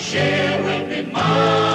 share will be mine.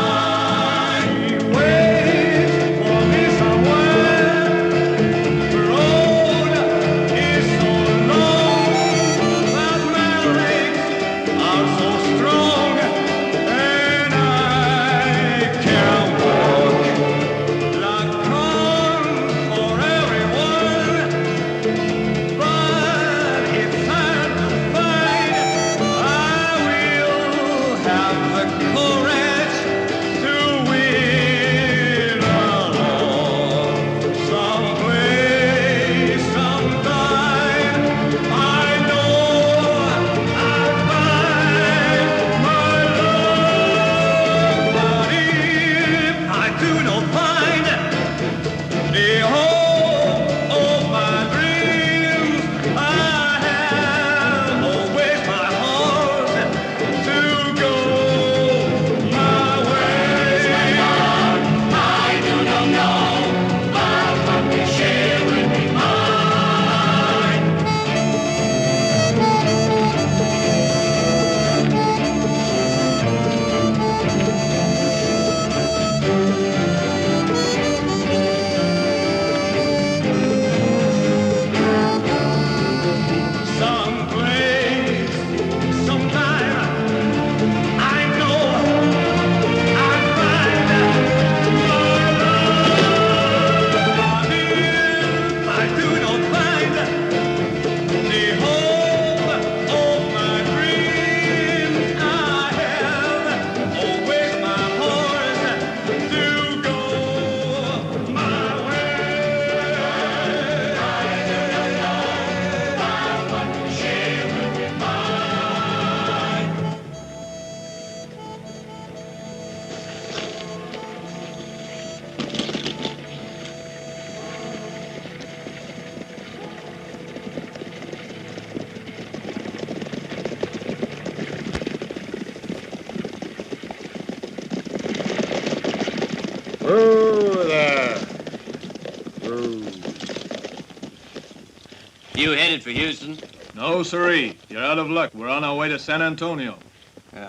You headed for Houston? No, sirree. You're out of luck. We're on our way to San Antonio.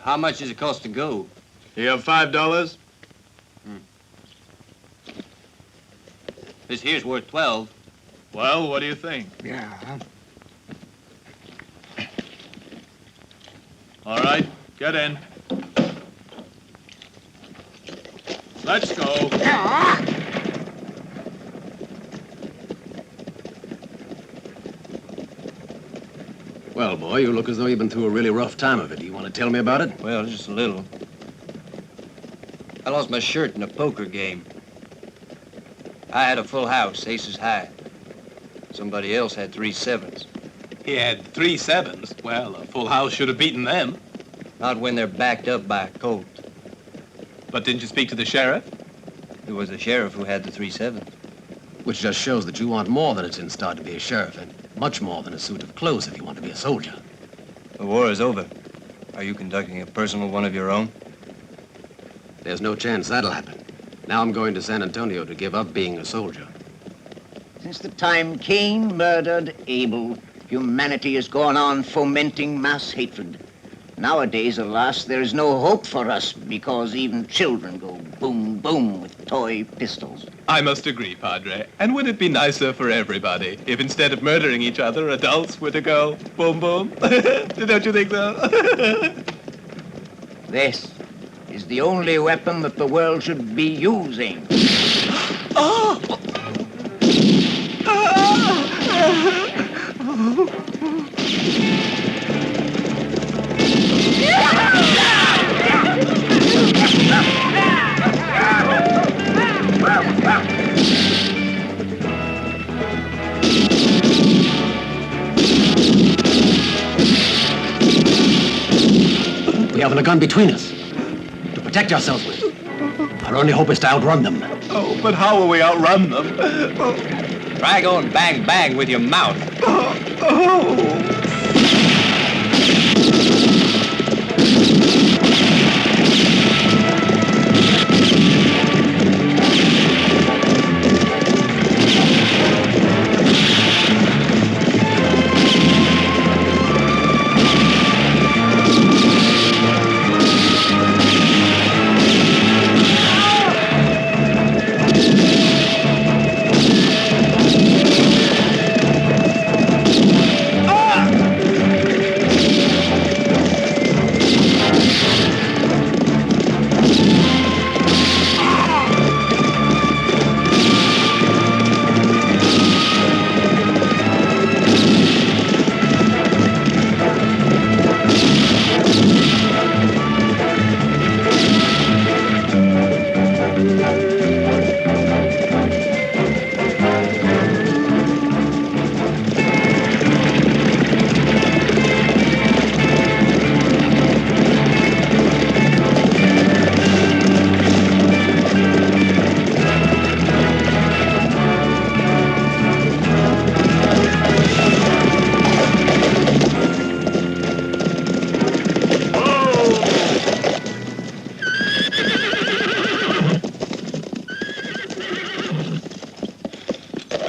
How much does it cost to go? You have $5? This here's worth 12. Well, what do you think? Yeah. All right, get in. Let's go. Well, boy, you look as though you've been through a really rough time of it. Do you want to tell me about it? Well, just a little. I lost my shirt in a poker game. I had a full house, aces high. Somebody else had 3 sevens. He had 3 sevens. Well, a full house should have beaten them. Not when they're backed up by a colt. But didn't you speak to the sheriff? It was the sheriff who had the 3 sevens. Which just shows that you want more than it's in start to be a sheriff, and much more than a suit of clothes if you want to be a soldier. The war is over. Are you conducting a personal one of your own? There's no chance that'll happen. Now I'm going to San Antonio to give up being a soldier. Since the time Cain murdered Abel, humanity has gone on fomenting mass hatred. Nowadays, alas, there is no hope for us because even children go boom, boom with toy pistols. I must agree, Padre. And would it be nicer for everybody if instead of murdering each other, adults were to go boom, boom? Don't you think so? This is the only weapon that the world should be using. Oh! We haven't a gun between us to protect ourselves with. Our only hope is to outrun them. Oh, but how will we outrun them? Try going bang, bang with your mouth.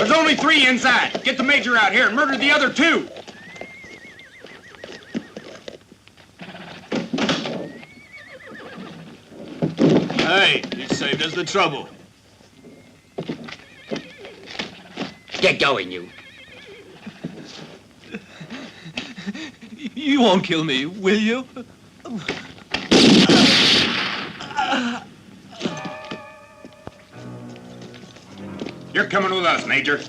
There's only 3 inside. Get the major out here and murder the other 2. Hey, you saved us the trouble. Get going, you. You won't kill me, will you? You're coming with us, Major.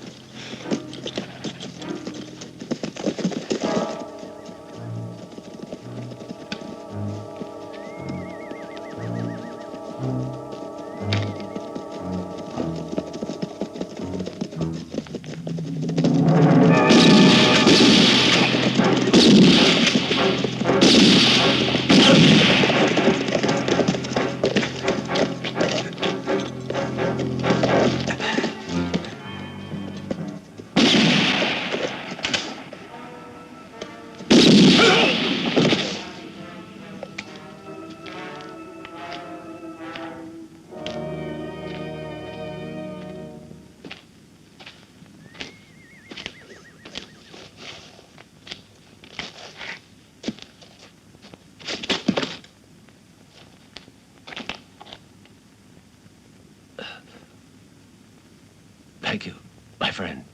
Thank you, my friend.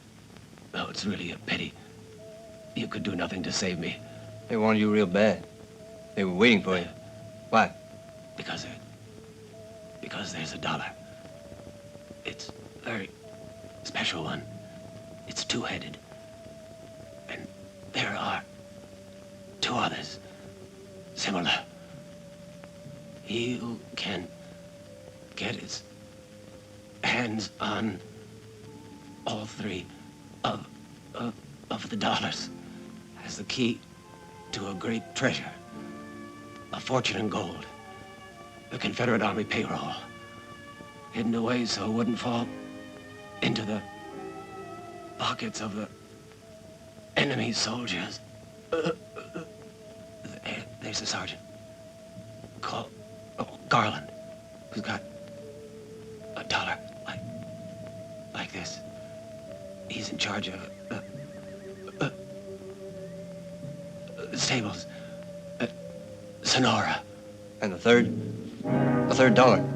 Oh, it's really a pity. You could do nothing to save me. They wanted you real bad. They were waiting for you. Why? Because there's $1. It's a very special one. It's 2-headed. And there are 2 others, similar. He who can get his hands on all 3 of the dollars has the key to a great treasure, a fortune in gold, the Confederate Army payroll, hidden away so it wouldn't fall into the pockets of the enemy soldiers. There's a sergeant called Garland, who's got $1 like this. He's in charge of stables at Sonora. And the third $1.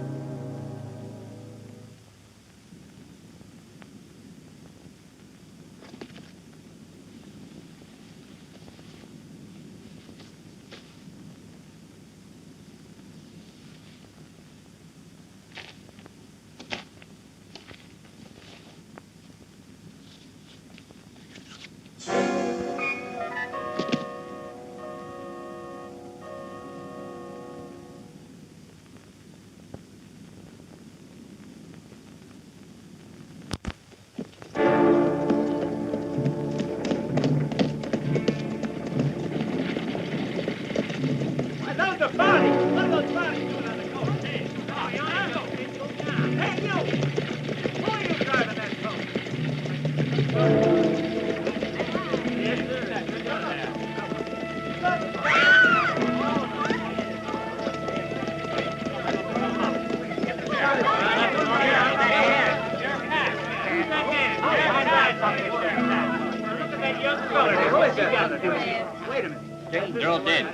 They're all dead.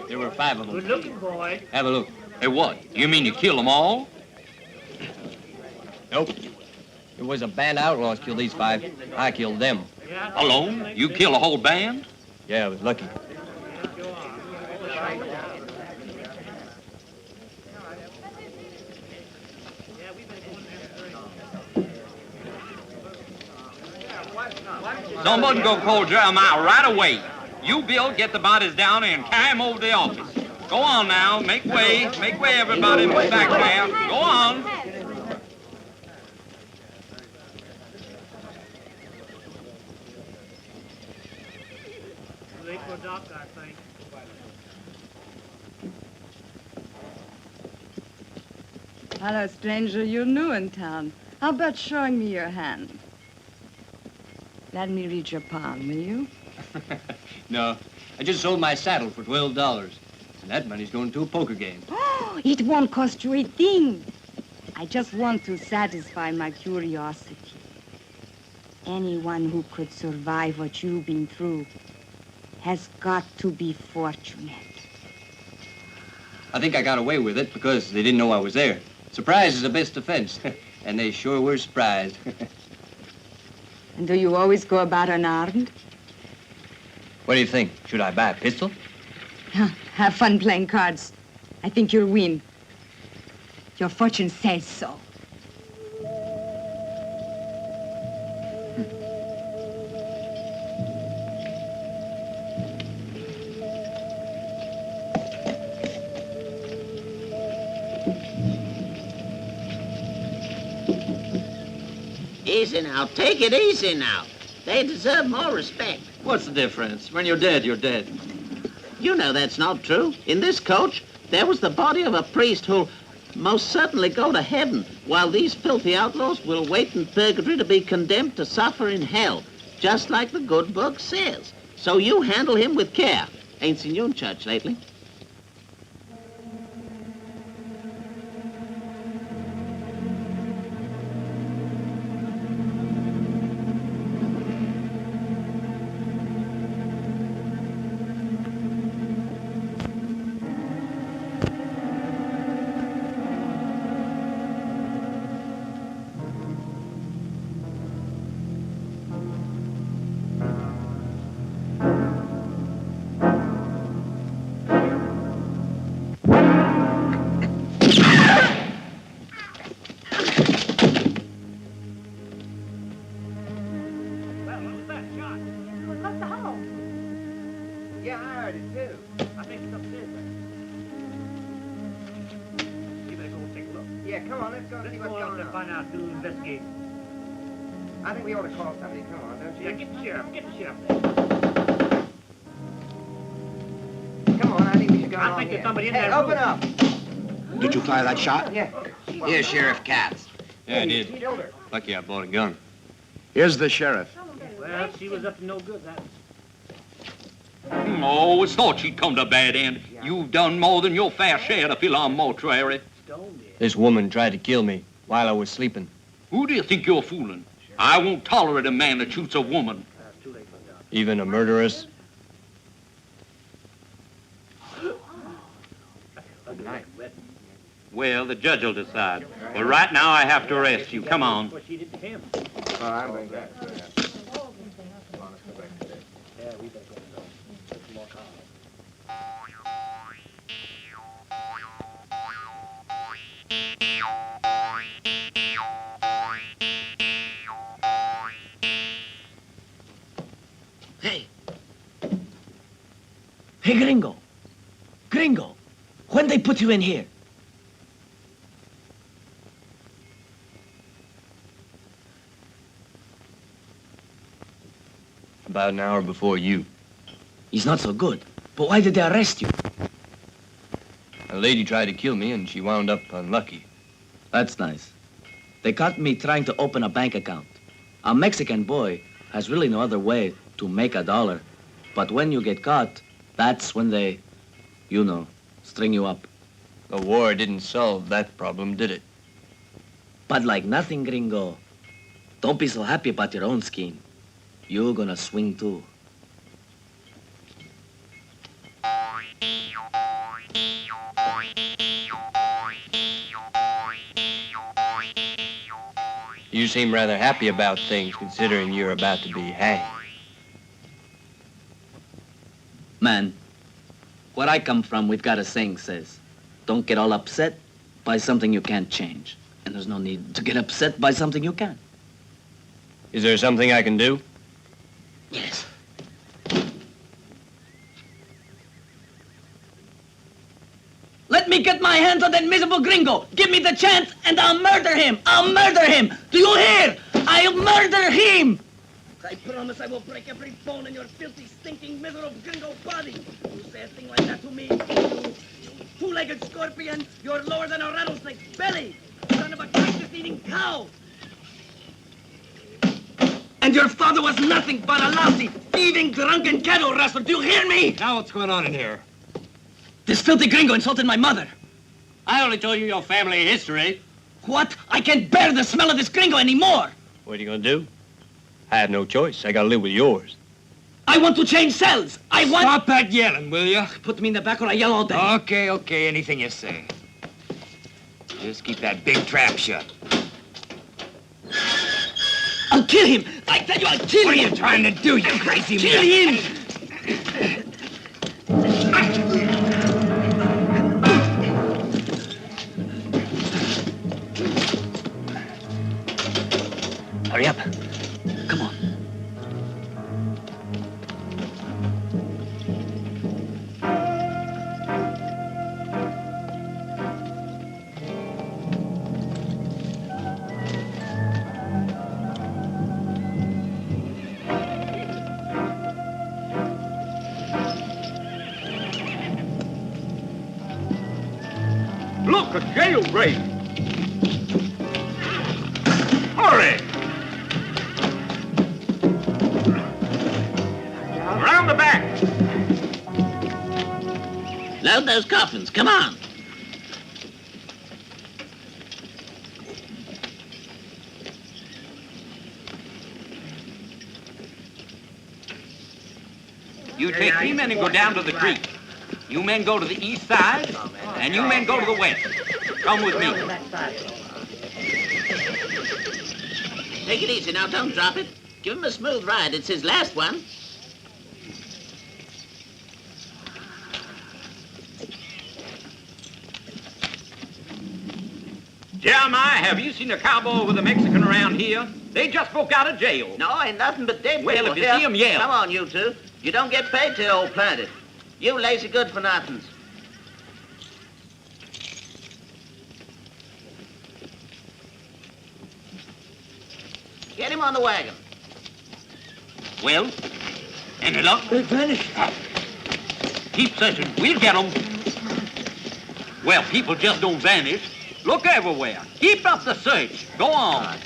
There were 5 of them. Good looking, boy. Have a look. Hey, what? You mean you kill them all? Nope. It was a band of outlaws killed these 5. I killed them. Alone? You kill a whole band? Yeah, I was lucky. Somebody go call Jeremiah right away. You, Bill, get the bodies down and carry them over to the office. Go on now. Make way, everybody. Move back there. Go on. Late for a doctor, I think. Hello, stranger. You're new in town. How about showing me your hand? Let me read your palm, will you? No, I just sold my saddle for $12. And that money's going to a poker game. Oh, it won't cost you a thing. I just want to satisfy my curiosity. Anyone who could survive what you've been through has got to be fortunate. I think I got away with it because they didn't know I was there. Surprise is the best defense. And they sure were surprised. And do you always go about unarmed? What do you think? Should I buy a pistol? Have fun playing cards. I think you'll win. Your fortune says so. Easy now. Take it easy now. They deserve more respect. What's the difference? When you're dead, you're dead. You know that's not true. In this coach, there was the body of a priest who'll most certainly go to heaven, while these filthy outlaws will wait in purgatory to be condemned to suffer in hell, just like the good book says. So you handle him with care. Ain't seen you in church lately. I think we ought to call somebody. Come on, don't you? Yeah, get the sheriff. Get the sheriff. Come on, I think we should go I think there's somebody in there. there. Open up. Did you fire that shot? Yeah. Yeah, Sheriff Katz. Yeah, I did. Lucky I bought a gun. Here's the sheriff. Well, she was up to no good, that. Always thought she'd come to a bad end. You've done more than your fair share to fill our mortuary. This woman tried to kill me while I was sleeping. Who do you think you're fooling? I won't tolerate a man that shoots a woman. Even a murderess? Well, the judge will decide. Well, right now I have to arrest you. Come on. Well, I'm going to Hey. Hey, Grjngo. Grjngo, when they put you in here? About an hour before you. He's not so good. But why did they arrest you? A lady tried to kill me and she wound up unlucky. That's nice. They caught me trying to open a bank account. A Mexican boy has really no other way to make $1. But when you get caught, that's when they, you know, string you up. The war didn't solve that problem, did it? But like nothing, Grjngo. Don't be so happy about your own skin. You're gonna swing too. You seem rather happy about things, considering you're about to be hanged. Man, where I come from, we've got a saying says, don't get all upset by something you can't change. And there's no need to get upset by something you can. Is there something I can do? Yes. Let me get my hands on that miserable Grjngo. Give me the chance and I'll murder him. I'll murder him. Do you hear? I'll murder him. I promise I will break every bone in your filthy, stinking, miserable Grjngo body. You say a thing like that to me, you two-legged scorpion, you're lower than a rattlesnake's belly. Son of a cactus-eating cow. And your father was nothing but a lousy, thieving, drunken cattle rustler. Do you hear me? Now what's going on in here? This filthy Grjngo insulted my mother. I only told you your family history. What? I can't bear the smell of this Grjngo anymore. What are you gonna do? I have no choice. I gotta live with yours. I want to change cells. I want... Stop that yelling, will you? Put me in the back or I yell all day. Okay, anything you say. Just keep that big trap shut. I'll kill him. I tell you, I'll kill him. What are you trying to do, you crazy Kill man? him. Hurry up. Come on. Look, a jailbreak. Hurry. Around the back. Load those coffins. Come on. You take 3 men and go down to the creek. You men go to the east side, and you men go to the west. Come with me. Take it easy now. Don't drop it. Give him a smooth ride. It's his last one. Jeremiah, have you seen a cowboy with a Mexican around here? They just broke out of jail. No, ain't nothing but dead Well, people if you here. see 'em, yell. Come on, you two. You don't get paid till old planted. You lazy good-for-nothings. Get him on the wagon. Well, any luck? They vanished. Keep searching. We'll get 'em. Well, people just don't vanish. Look everywhere. Keep up the search. Go on.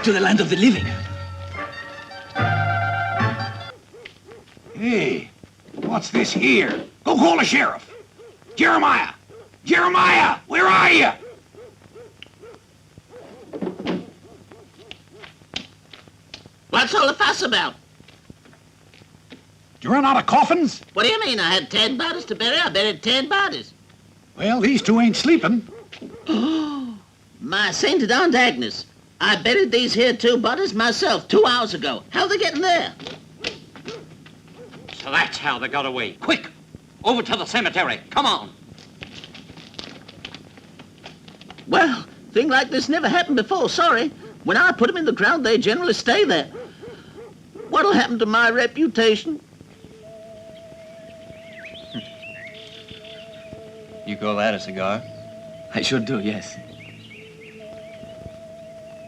To the land of the living. Hey, what's this here? Go call the sheriff. Jeremiah! Jeremiah! Where are you? What's all the fuss about? Did you run out of coffins? What do you mean? I had 10 bodies to bury. I buried 10 bodies. Well, these two ain't sleeping. My sainted Aunt Agnes. I buried these here 2 bodies myself 2 hours ago. How they getting there? So that's how they got away. Quick, over to the cemetery. Come on. Well, thing like this never happened before, sorry. When I put them in the ground, they generally stay there. What'll happen to my reputation? You call that a cigar? I sure do, yes.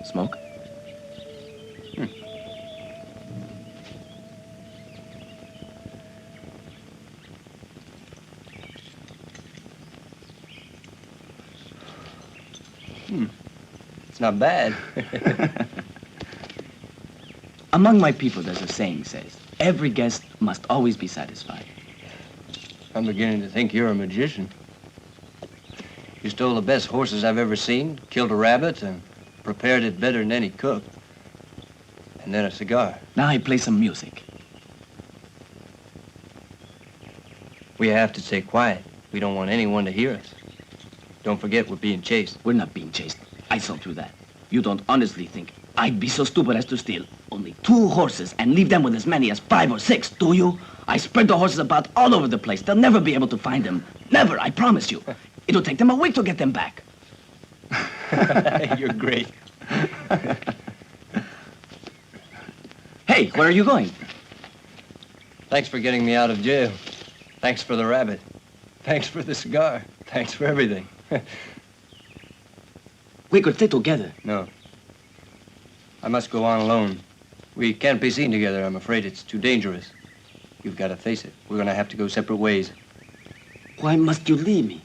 Smoke? It's not bad. Among my people, there's a saying says, every guest must always be satisfied. I'm beginning to think you're a magician. You stole the best horses I've ever seen, killed a rabbit, and prepared it better than any cook. And then a cigar. Now I play some music. We have to stay quiet. We don't want anyone to hear us. Don't forget we're being chased. We're not being chased. I saw through that. You don't honestly think I'd be so stupid as to steal only 2 horses and leave them with as many as 5 or 6, do you? I spread the horses about all over the place. They'll never be able to find them. Never, I promise you. It'll take them a week to get them back. You're great. Hey, where are you going? Thanks for getting me out of jail. Thanks for the rabbit. Thanks for the cigar. Thanks for everything. We could stay together. No. I must go on alone. We can't be seen together. I'm afraid it's too dangerous. You've got to face it. We're going to have to go separate ways. Why must you leave me?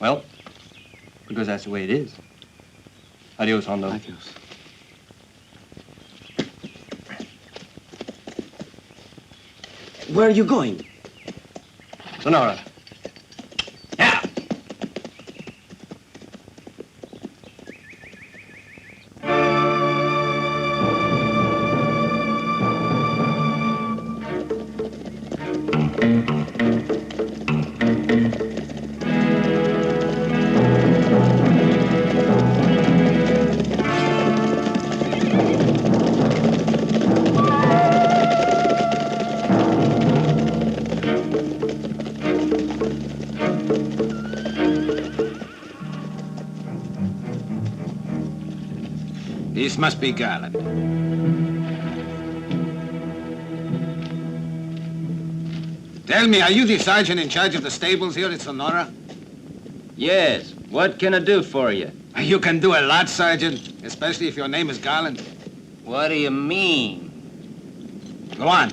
Well, because that's the way it is. Adios, Hondo. Adios. Where are you going? Sonora. Yeah. This must be Garland. Tell me, are you the sergeant in charge of the stables here at Sonora? Yes. What can I do for you? You can do a lot, Sergeant, especially if your name is Garland. What do you mean? Go on.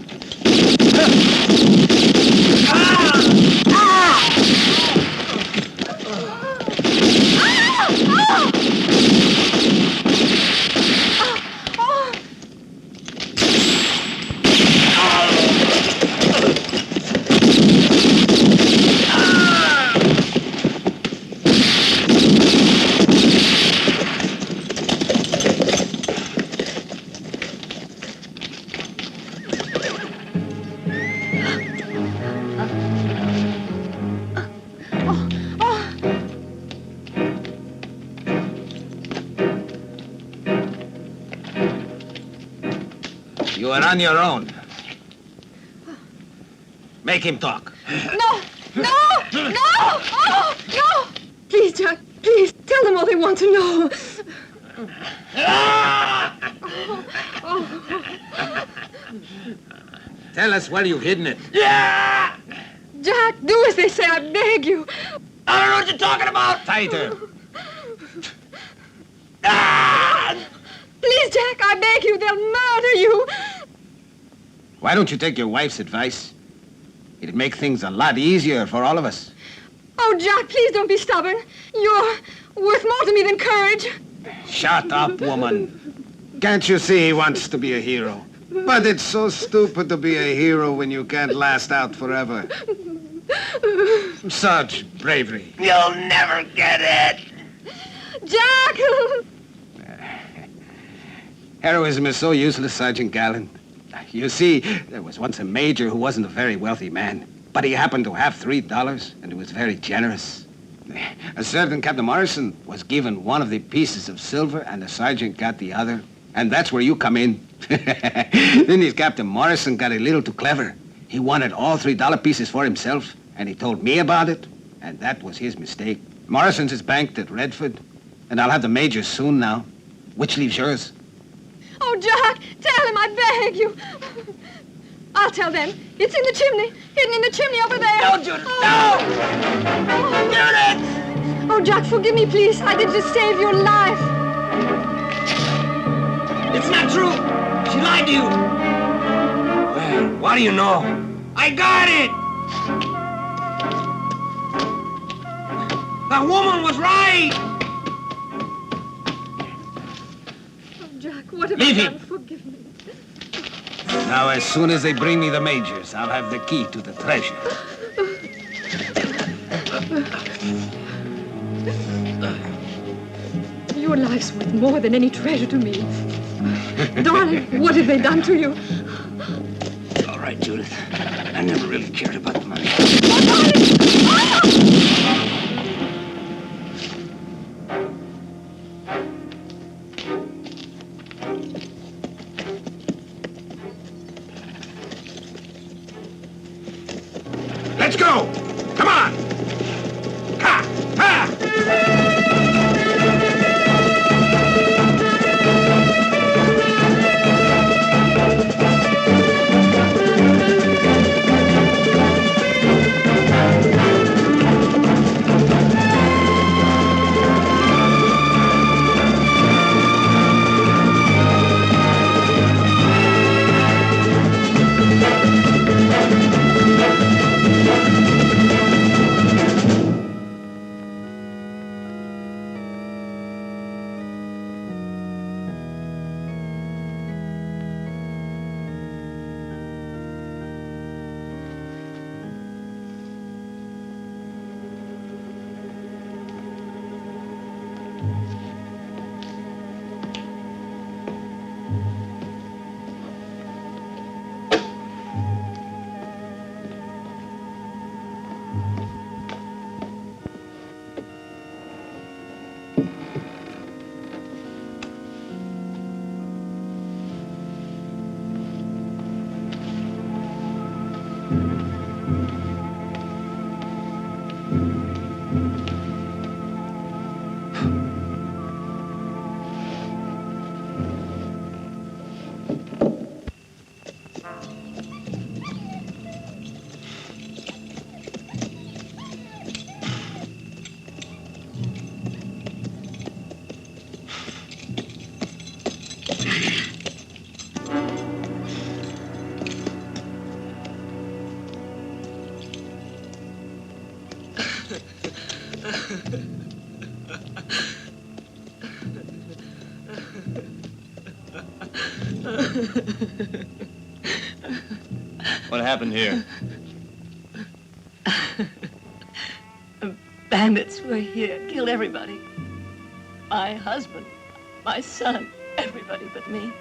You are on your own. Make him talk. No! No! No! Oh, no! Please, Jack, please, tell them all they want to know. Tell us where you've hidden it. Jack, do as they say, I beg you. I don't know what you're talking about. Tighter. Please, Jack, I beg you, they'll murder you. Why don't you take your wife's advice? It'd make things a lot easier for all of us. Oh, Jack, please don't be stubborn. You're worth more to me than courage. Shut up, woman. Can't you see he wants to be a hero? But it's so stupid to be a hero when you can't last out forever. Such bravery. You'll never get it. Jack! Heroism is so useless, Sergeant Garland. You see, there was once a major who wasn't a very wealthy man, but he happened to have $3, and he was very generous. A certain Captain Morrison was given one of the pieces of silver, and the sergeant got the other, and that's where you come in. Then this Captain Morrison got a little too clever. He wanted all $3 pieces for himself, and he told me about it, and that was his mistake. Morrison's is banked at Redford, and I'll have the major soon now. Which leaves yours? Oh, Jack, tell him, I beg you. I'll tell them. It's in the chimney, hidden in the chimney over there. No, Judith, no! Judith! Oh, Jack, forgive me, please. I did just save your life. It's not true. She lied to you. Well, what do you know? I got it! That woman was right! Oh, Jack, what have Leave I him. done? Forgive me. Now, as soon as they bring me the majors, I'll have the key to the treasure. Your life's worth more than any treasure to me. Darling, what have they done to you? All right, Judith. I never really cared about the money. Oh, darling! Oh! Let's go! Come on! Ha! Ha! What happened here? Bandits were here, killed everybody. My husband, my son, everybody but me.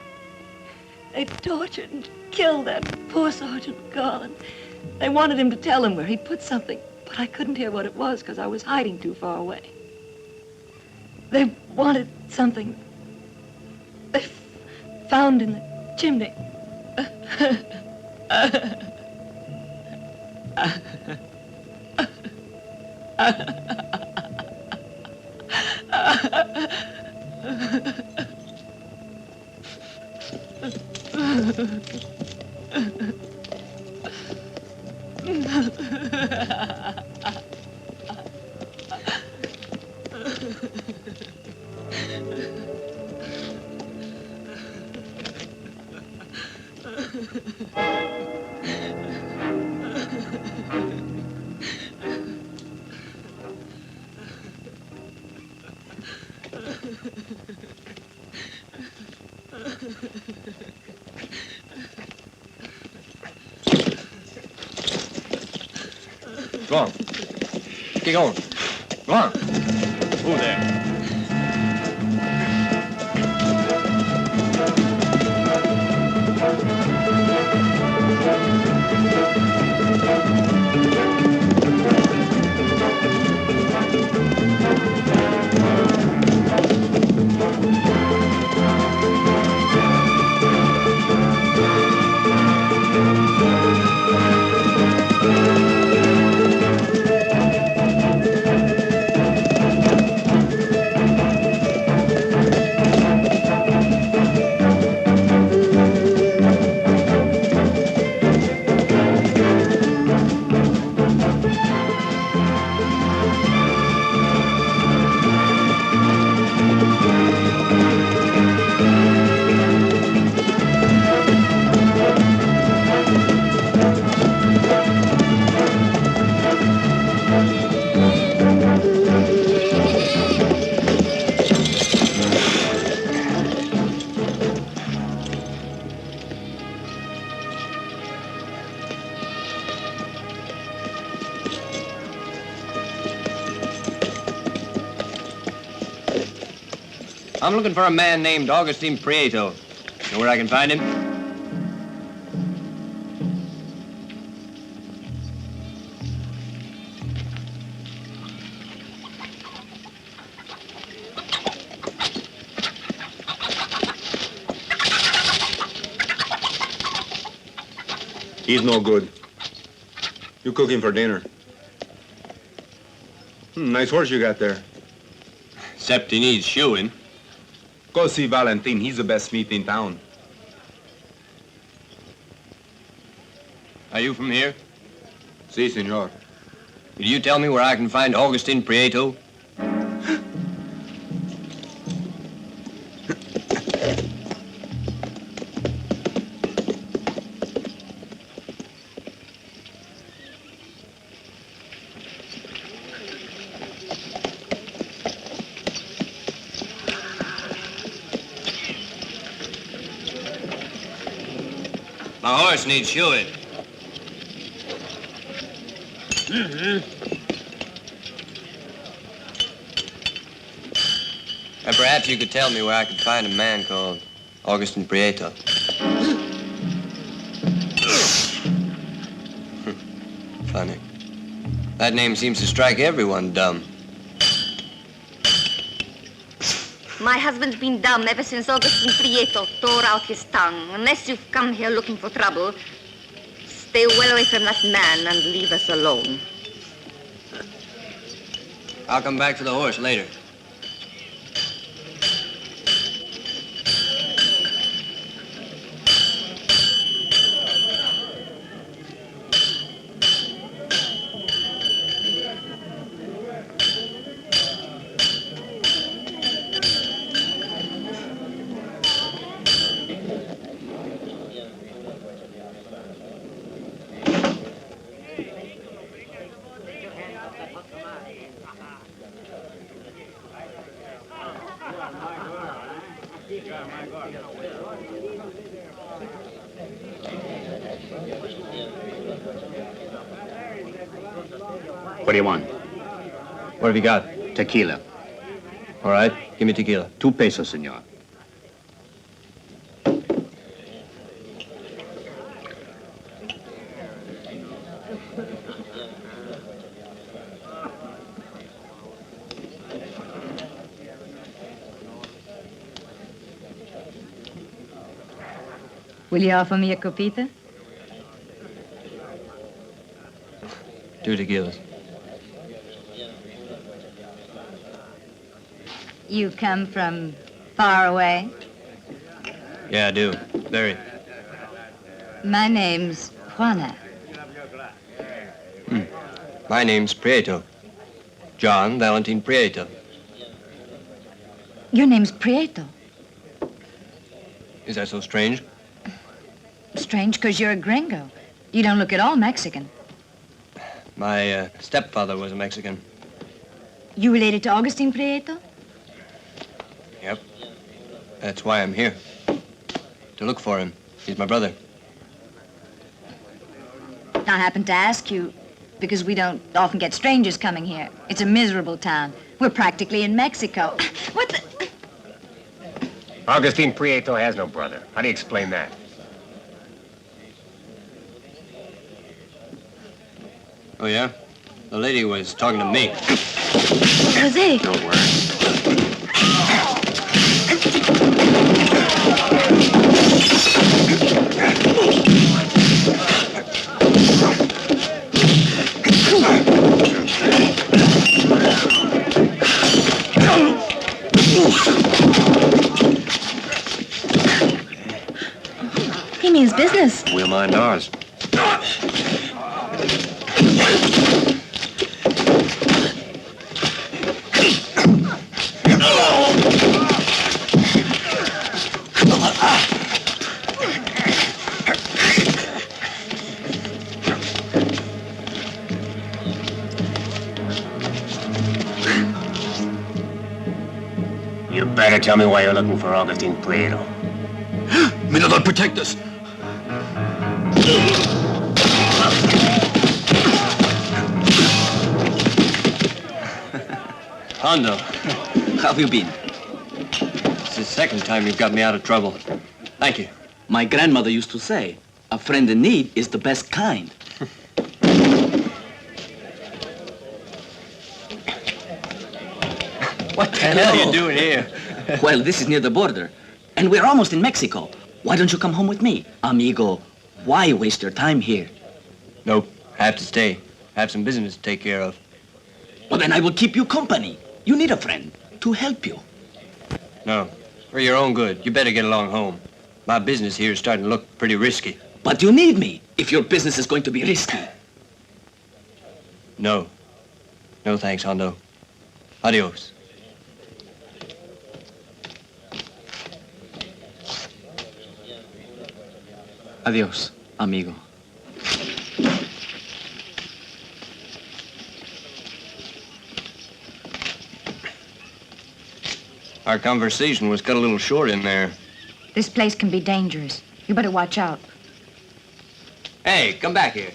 They tortured and killed that poor Sergeant Garland. They wanted him to tell them where he put something, but I couldn't hear what it was because I was hiding too far away. They wanted something they found in the chimney. Go on. Keep going. Go on. Move there. I'm looking for a man named Augustine Prieto. Know where I can find him? He's no good. You cook him for dinner. Nice horse you got there. Except he needs shoeing. Go see Valentin. He's the best smith in town. Are you from here? Si, senor. Could you tell me where I can find Augustine Prieto? My horse needs shoeing. And perhaps you could tell me where I could find a man called Augustine Prieto. Funny. That name seems to strike everyone dumb. My husband's been dumb ever since Augustine Prieto tore out his tongue. Unless you've come here looking for trouble, stay well away from that man and leave us alone. I'll come back for the horse later. What do you want? What have you got? Tequila. All right, give me tequila. 2 pesos, senor. Will you offer me a copita? 2 tequilas. You come from far away? Yeah, I do. Very. My name's Juana. My name's Prito. John Valentine Prito. Your name's Prito. Is that so strange? Strange, because you're a Grjngo. You don't look at all Mexican. My stepfather was a Mexican. You related to Augustine Prieto? Yep. That's why I'm here. To look for him. He's my brother. I happened to ask you because we don't often get strangers coming here. It's a miserable town. We're practically in Mexico. What the... Augustine Prieto has no brother. How do you explain that? Oh, yeah? The lady was talking to me. Jose. Don't worry. He means business. We'll mind ours. You better tell me why you're looking for Augustine Prieto. May the Lord protect us. Hondo, How have you been? it's the second time you've got me out of trouble. Thank you. My grandmother used to say, a friend in need is the best kind. What the hell are you doing here? Well, this is near the border, and we're almost in Mexico. Why don't you come home with me? Amigo, why waste your time here? Nope, I have to stay. I have some business to take care of. Well, then I will keep you company. You need a friend to help you. No, for your own good, you better get along home. My business here is starting to look pretty risky. But you need me if your business is going to be risky. No. No thanks, Hondo. Adios. Adios, amigo. Our conversation was cut a little short in there. This place can be dangerous. You better watch out. Hey, come back here.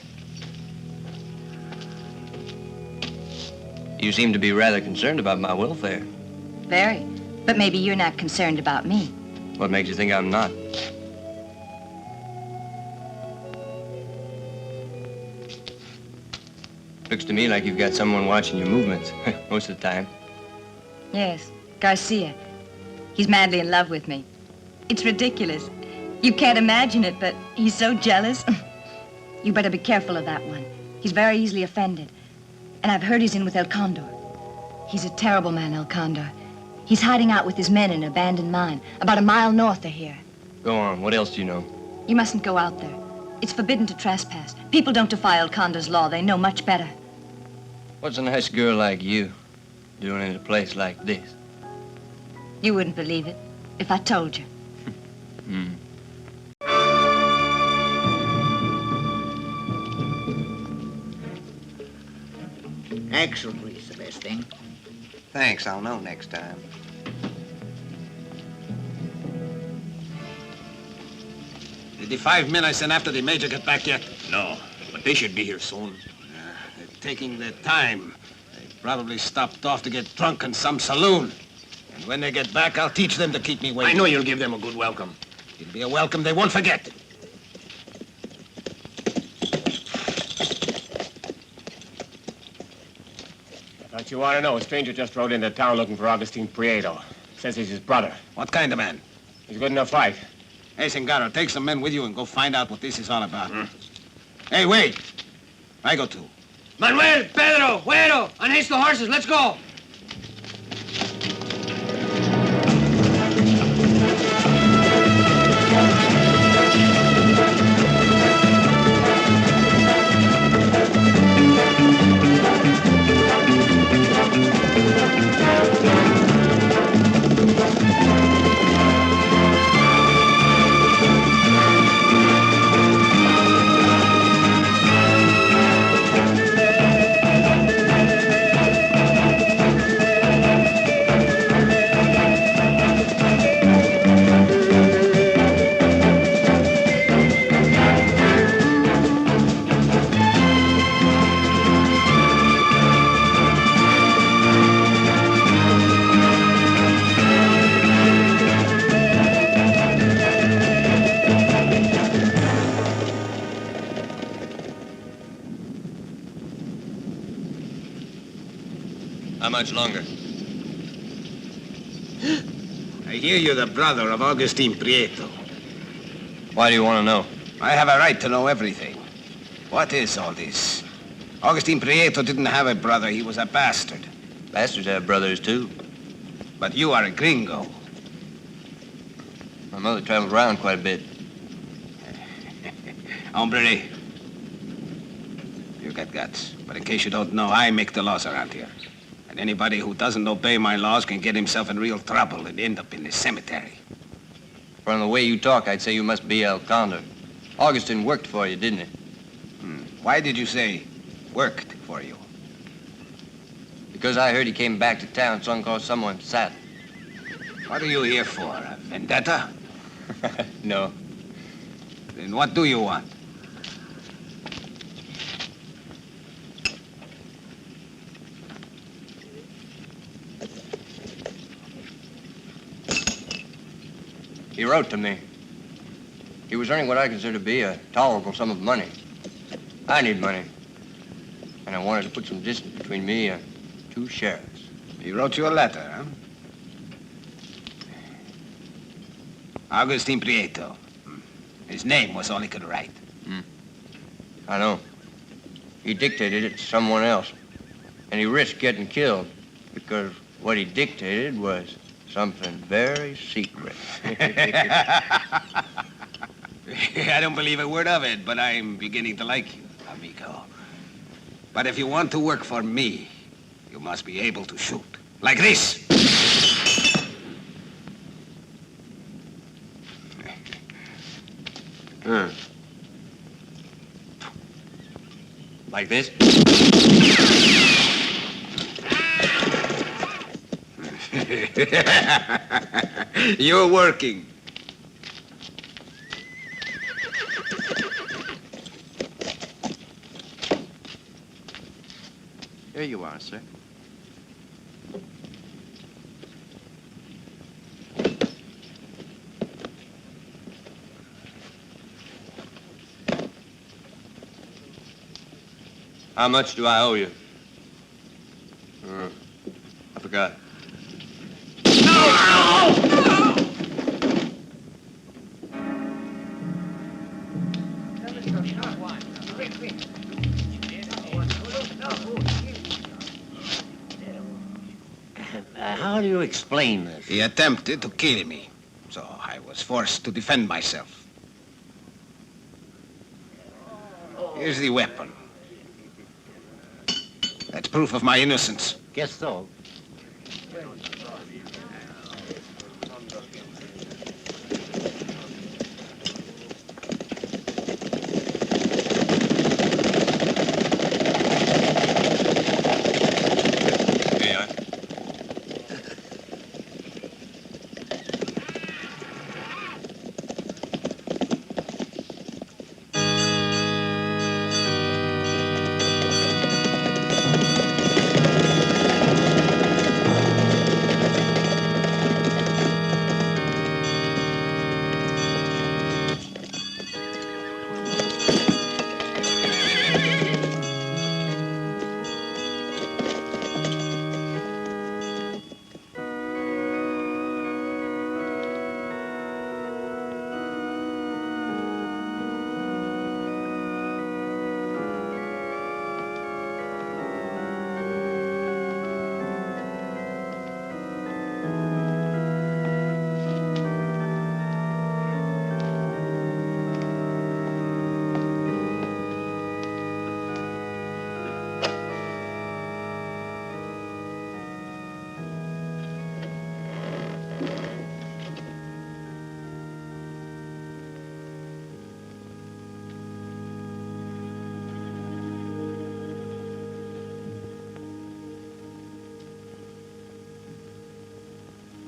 You seem to be rather concerned about my welfare. Very. But maybe you're not concerned about me. What makes you think I'm not? Looks to me like you've got someone watching your movements most of the time. Yes, Garcia. He's madly in love with me. It's ridiculous. You can't imagine it, but he's so jealous. You better be careful of that one. He's very easily offended. And I've heard he's in with El Condor. He's a terrible man, El Condor. He's hiding out with his men in an abandoned mine, about a mile north of here. Go on, what else do you know? You mustn't go out there. It's forbidden to trespass. People don't defy El Condor's law. They know much better. What's a nice girl like you doing in a place like this? You wouldn't believe it if I told you. Excellent grease, the best thing. Thanks, I'll know next time. Did the 5 men I sent after the major get back yet? No, but they should be here soon. taking their time. They probably stopped off to get drunk in some saloon. And when they get back, I'll teach them to keep me waiting. I know you'll give them a good welcome. It'll be a welcome they won't forget. Don't you want to know? A stranger just rode into town looking for Augustine Prieto. Says he's his brother. What kind of man? He's good in a fight. Hey, Singaro, take some men with you and go find out what this is all about. Hey, wait. I go too. Manuel, Pedro, Güero, unhitch the horses. Let's go. How much longer? I hear you're the brother of Augustine Prieto. Why do you want to know? I have a right to know everything. What is all this? Augustine Prieto didn't have a brother. He was a bastard. Bastards have brothers, too. But you are a Grjngo. My mother traveled around quite a bit. Hombre, you got guts. But in case you don't know, I make the laws around here. And anybody who doesn't obey my laws can get himself in real trouble and end up in the cemetery. From the way you talk, I'd say you must be El Condor. Augustine worked for you, didn't he? Why did you say worked for you? Because I heard he came back to town, so called someone sat. What are you here for? A vendetta? No. Then what do you want? He wrote to me. He was earning what I consider to be a tolerable sum of money. I need money. And I wanted to put some distance between me and two sheriffs. He wrote you a letter, huh? Augustine Prieto. His name was all he could write. I know. He dictated it to someone else. And he risked getting killed because what he dictated was something very secret. I don't believe a word of it, but I'm beginning to like you, amigo. But if you want to work for me, you must be able to shoot. Like this. Like this? You're working. Here you are, sir. How much do I owe you? I forgot. How do you explain this? He attempted to kill me, so I was forced to defend myself. Here's the weapon. That's proof of my innocence. Guess so.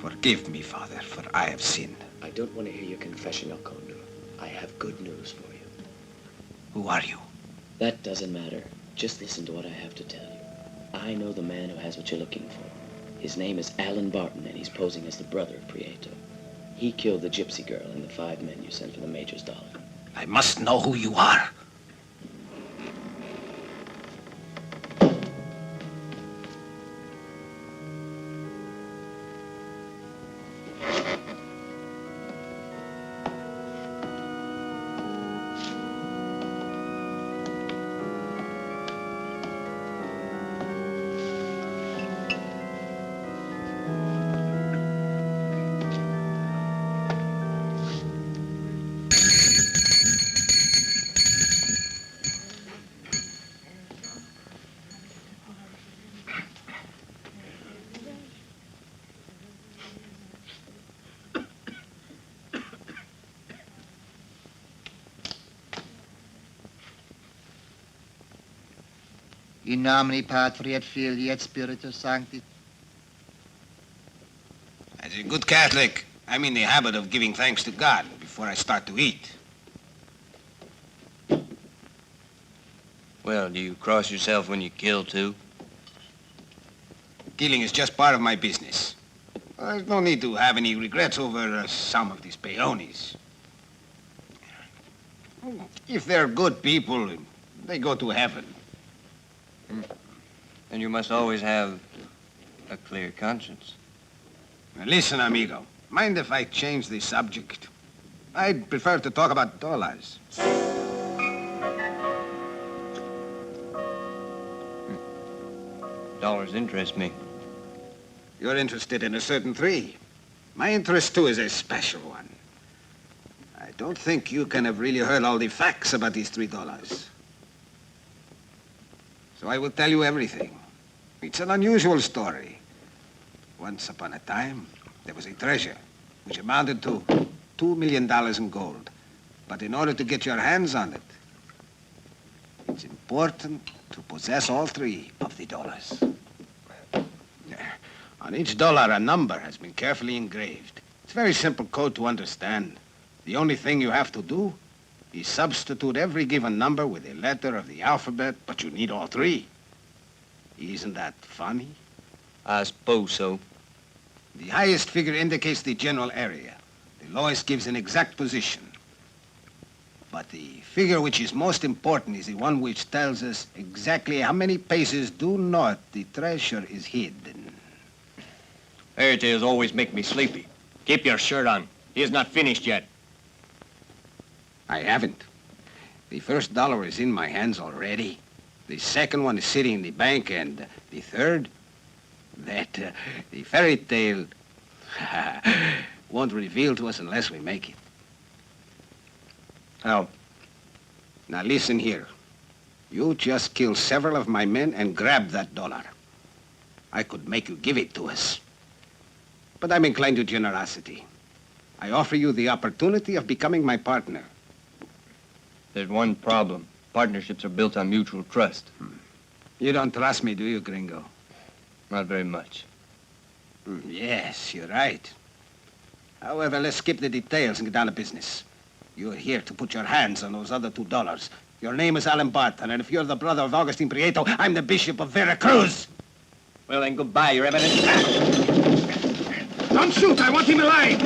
Forgive me, Father, for I have sinned. I don't want to hear your confession, El Condor. I have good news for you. Who are you? That doesn't matter. Just listen to what I have to tell you. I know the man who has what you're looking for. His name is Alan Burton, and he's posing as the brother of Prito. He killed the gypsy girl and the 5 men you sent for the Major's dollar. I must know who you are. In nomine Patri et Filii et Spiritus Sancti. As a good Catholic, I'm in the habit of giving thanks to God before I start to eat. Well, do you cross yourself when you kill, too? Killing is just part of my business. There's no need to have any regrets over some of these peones. If they're good people, they go to heaven. And you must always have a clear conscience. Now listen, amigo. Mind if I change the subject? I'd prefer to talk about dollars. Dollars interest me. You're interested in a certain 3. My interest, too, is a special one. I don't think you can have really heard all the facts about these $3. So I will tell you everything. It's an unusual story. Once upon a time, there was a treasure which amounted to $2 million in gold. But in order to get your hands on it, it's important to possess all 3 of the dollars. On each dollar, a number has been carefully engraved. It's a very simple code to understand. The only thing you have to do is substitute every given number with a letter of the alphabet, but you need all 3. Isn't that funny? I suppose so. The highest figure indicates the general area. The lowest gives an exact position. But the figure which is most important is the one which tells us exactly how many paces due north the treasure is hidden. Fairy tales always make me sleepy. Keep your shirt on. He is not finished yet. I haven't. The first dollar is in my hands already. The second one is sitting in the bank, and the third, that the fairy tale won't reveal to us unless we make it. Now listen here. You just kill several of my men and grab that dollar. I could make you give it to us. But I'm inclined to generosity. I offer you the opportunity of becoming my partner. There's one problem. Partnerships are built on mutual trust. You don't trust me, do you, Grjngo? Not very much. Yes, you're right. However, let's skip the details and get down to business. You're here to put your hands on those other $2. Your name is Alan Burton, and if you're the brother of Augustine Prieto, I'm the Bishop of Veracruz. Well, then, goodbye, Your Eminence. Don't shoot! I want him alive!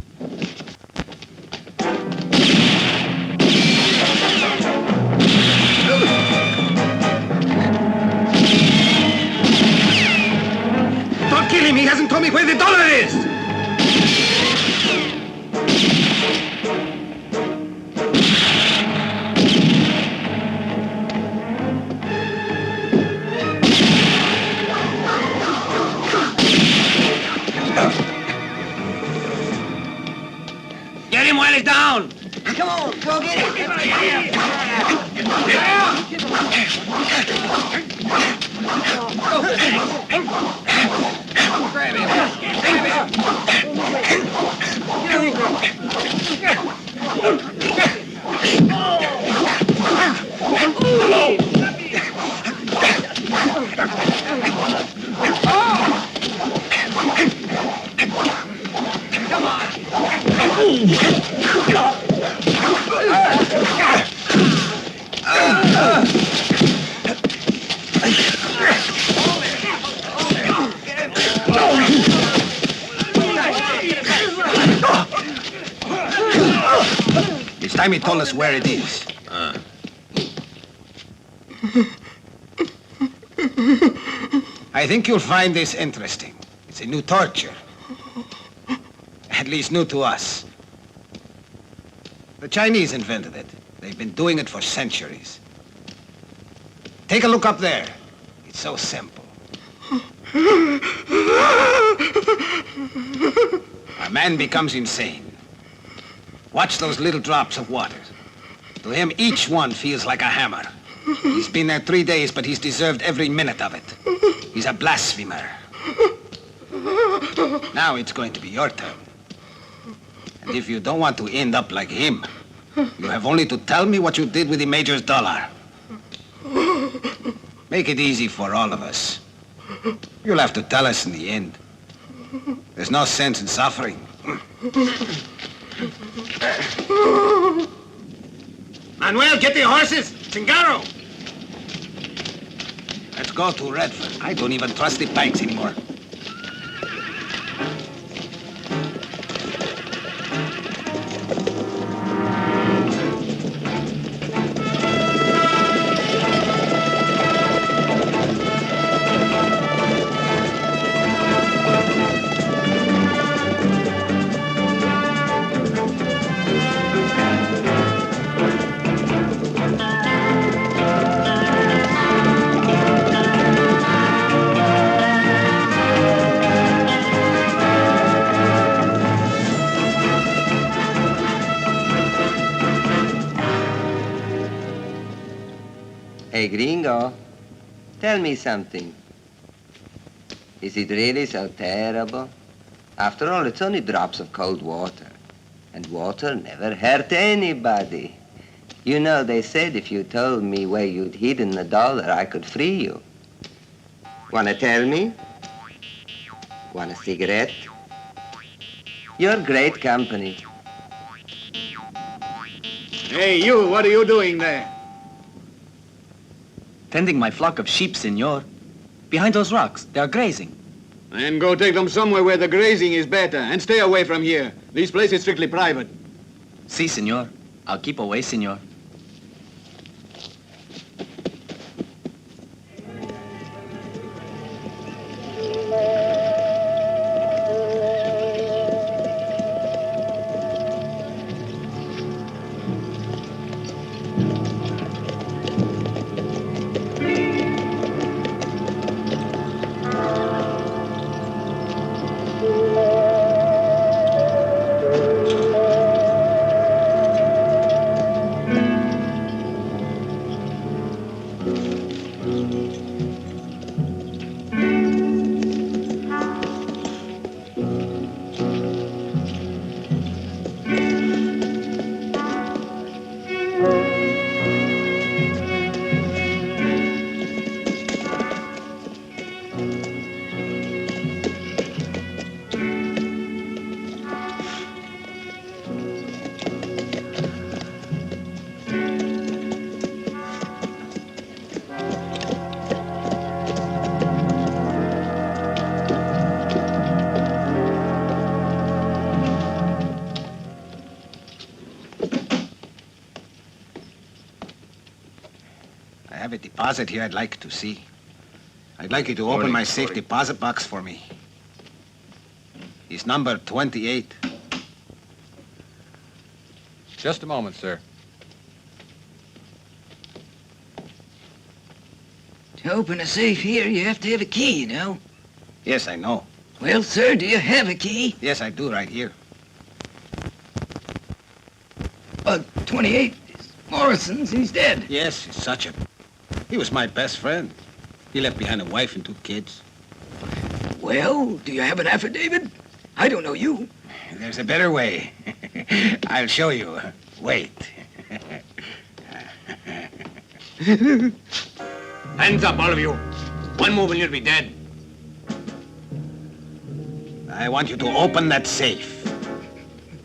Don't kill him! He hasn't told me where the dollar is! Jaime told us where it is. I think you'll find this interesting. It's a new torture. At least new to us. The Chinese invented it. They've been doing it for centuries. Take a look up there. It's so simple. A man becomes insane. Watch those little drops of water. To him, each one feels like a hammer. He's been there 3 days, but he's deserved every minute of it. He's a blasphemer. Now it's going to be your turn. And if you don't want to end up like him, you have only to tell me what you did with the Major's dollar. Make it easy for all of us. You'll have to tell us in the end. There's no sense in suffering. Manuel, get the horses! Chingaro! Let's go to Redford. I don't even trust the banks anymore. Hey, Grjngo, tell me something. Is it really so terrible? After all, it's only drops of cold water. And water never hurt anybody. You know, they said if you told me where you'd hidden the dollar, I could free you. Wanna tell me? Want a cigarette? You're great company. Hey, you, what are you doing there? Tending my flock of sheep, senor. Behind those rocks, they are grazing. Then go take them somewhere where the grazing is better, and stay away from here. This place is strictly private. Si, senor. I'll keep away, senor. I have a deposit here I'd like to see. I'd like you to open my safe deposit box for me. It's number 28. Just a moment, sir. To open a safe here, you have to have a key, you know. Yes, I know. Well, sir, do you have a key? Yes, I do, right here. 28 is Morrison's. He's dead. Yes, he's such a... He was my best friend. He left behind a wife and 2 kids. Well, do you have an affidavit? I don't know you. There's a better way. I'll show you. Wait. Hands up, all of you. One move and you'll be dead. I want you to open that safe.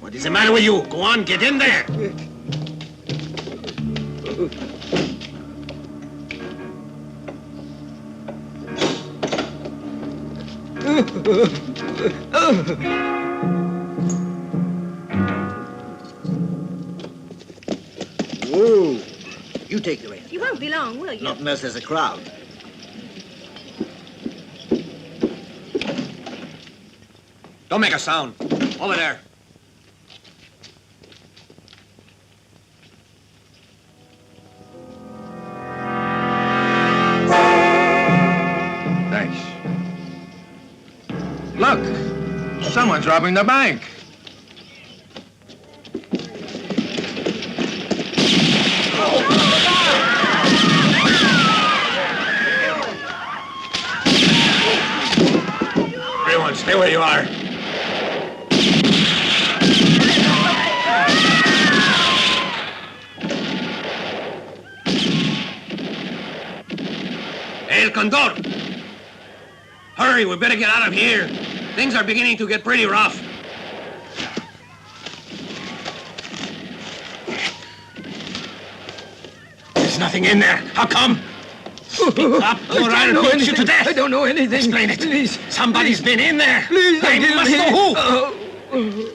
What is the matter with you? Go on, get in there. You take the reins. You won't be long, will you? Not unless there's a crowd. Don't make a sound. Over there. Thanks. Look! Someone's robbing the bank. Everyone, stay where you are. El Condor! Hurry, we better get out of here. Things are beginning to get pretty rough. There's nothing in there. How come? Speak up, or I'll beat you to death. I don't know anything. Explain it. Please. Somebody's been in there. Please, I must know who.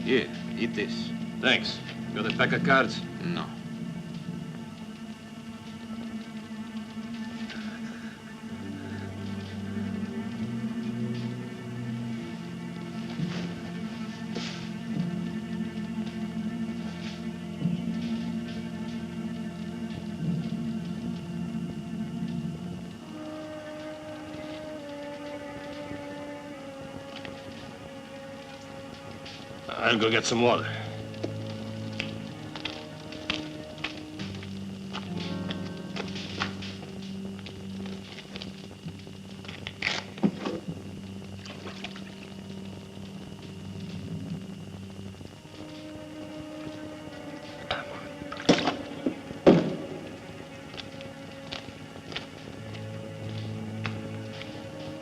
Here, eat this. Thanks. Got a pack of cards? No. I'll go get some water.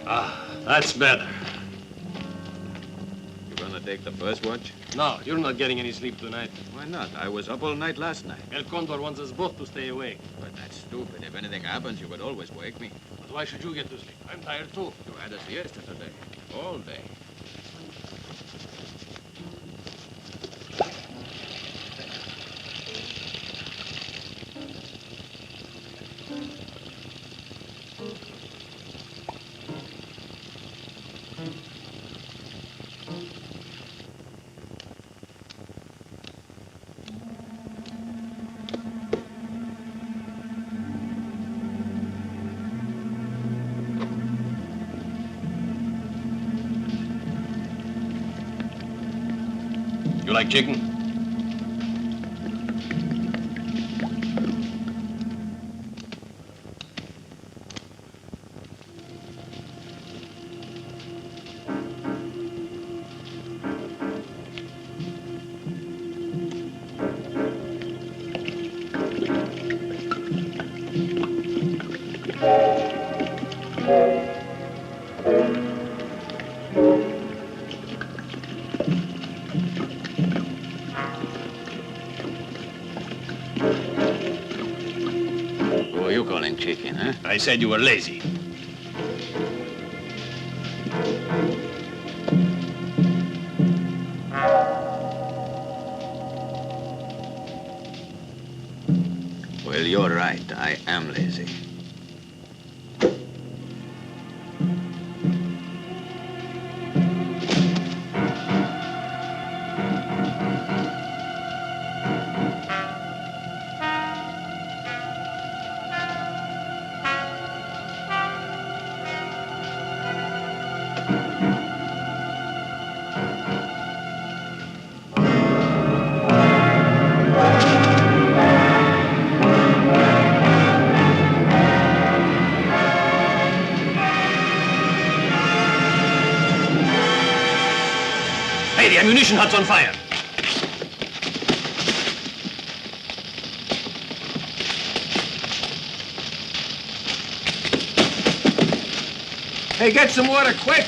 Ah, that's better. Take the first watch? No, you're not getting any sleep tonight. Why not? I was up all night last night. El Condor wants us both to stay awake. But that's stupid. If anything happens, you would always wake me. But why should you get to sleep? I'm tired too. You had a siesta today. All day. You like chicken? Chicken, huh? I said you were lazy. Well, you're right. I am lazy. the ammunition hut's on fire. Hey, get some water, quick!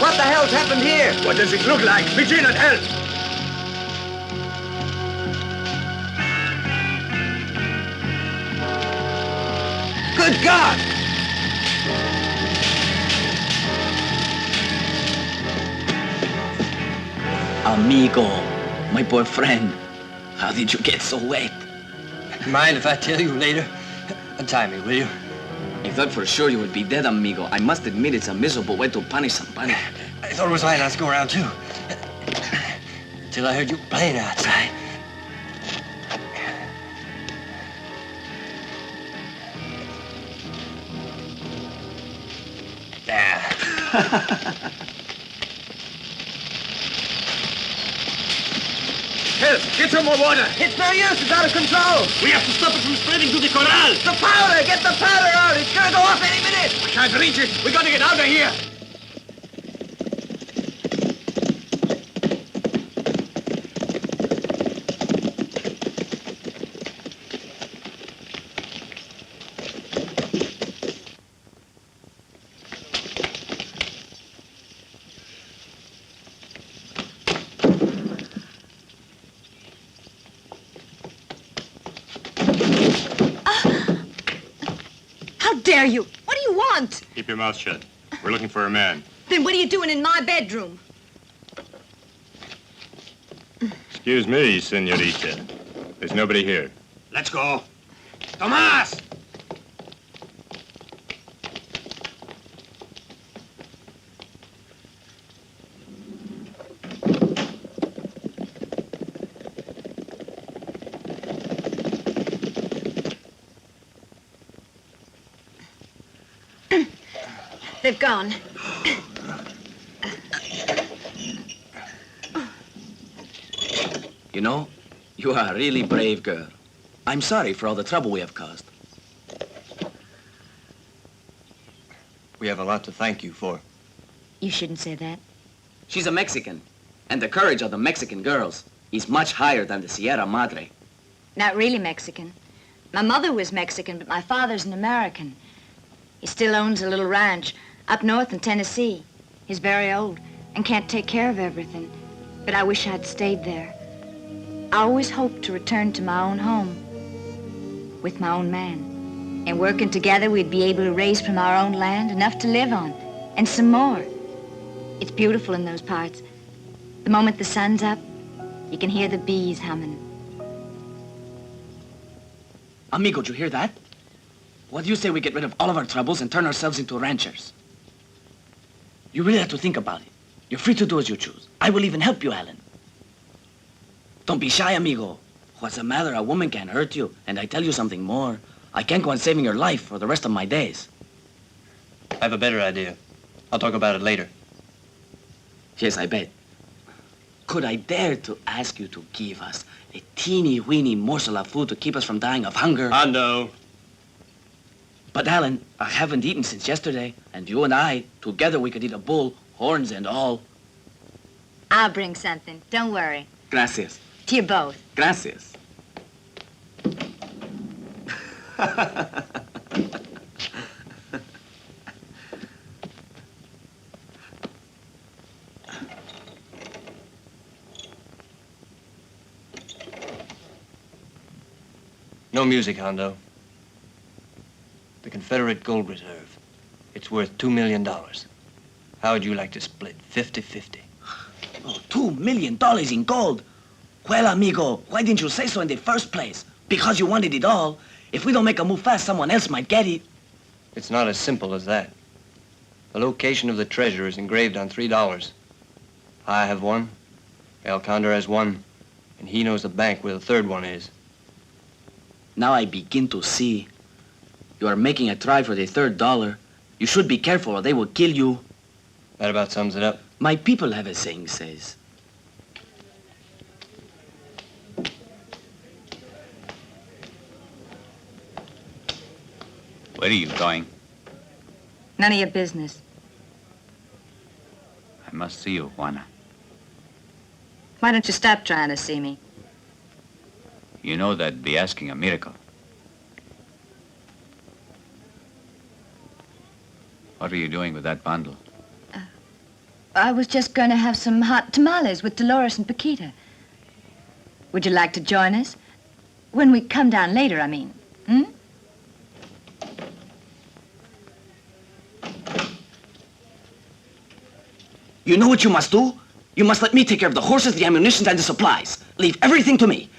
What the hell's happened here? What does it look like? Between and help! Good God! Amigo, my poor friend. How did you get so wet? Mind if I tell you later? Untie me, will you? I thought for sure you would be dead, amigo. I must admit it's a miserable way to punish somebody. I thought it was lying on go around too. Till I heard you playing outside. Help! Get some more water! It's no use, it's out of control! We have to stop it from spreading to the corral! The powder! Get the powder out! It's gonna go off any minute! We can't reach it! We gotta get out of here! Dare you? What do you want? Keep your mouth shut. We're looking for a man. Then what are you doing in my bedroom? Excuse me, senorita. There's nobody here. Let's go. Tomas! They've gone. You know, you are a really brave girl. I'm sorry for all the trouble we have caused. We have a lot to thank you for. You shouldn't say that. She's a Mexican, and the courage of the Mexican girls is much higher than the Sierra Madre. Not really Mexican. My mother was Mexican, but my father's an American. He still owns a little ranch up north in Tennessee. He's very old and can't take care of everything. But I wish I'd stayed there. I always hoped to return to my own home with my own man. And working together, we'd be able to raise from our own land enough to live on, and some more. It's beautiful in those parts. The moment the sun's up, you can hear the bees humming. Amigo, did you hear that? What do you say we get rid of all of our troubles and turn ourselves into ranchers? You really have to think about it. You're free to do as you choose. I will even help you, Alan. Don't be shy, amigo. What's the matter? A woman can't hurt you. And I tell you something more. I can't go on saving your life for the rest of my days. I have a better idea. I'll talk about it later. Yes, I bet. Could I dare to ask you to give us a teeny-weeny morsel of food to keep us from dying of hunger? No. But, Alan, I haven't eaten since yesterday, and you and I, together we could eat a bull, horns and all. I'll bring something. Don't worry. Gracias. To you both. Gracias. No music, Hondo. The Confederate gold reserve. It's worth $2 million. How would you like to split? 50-50. Oh, $2 million in gold. Well, amigo, why didn't you say so in the first place? Because you wanted it all. If we don't make a move fast, someone else might get it. It's not as simple as that. The location of the treasure is engraved on $3. I have one, El Condor has one, and he knows the bank where the third one is. Now I begin to see. You are making a try for the $3. You should be careful or they will kill you. That about sums it up. My people have a saying says. Where are you going? None of your business. I must see you, Juana. Why don't you stop trying to see me? You know that'd be asking a miracle. What are you doing with that bundle? I was just going to have some hot tamales with Dolores and Paquita. Would you like to join us? When we come down later, I mean. Hmm? You know what you must do? You must let me take care of the horses, the ammunition, and the supplies. Leave everything to me.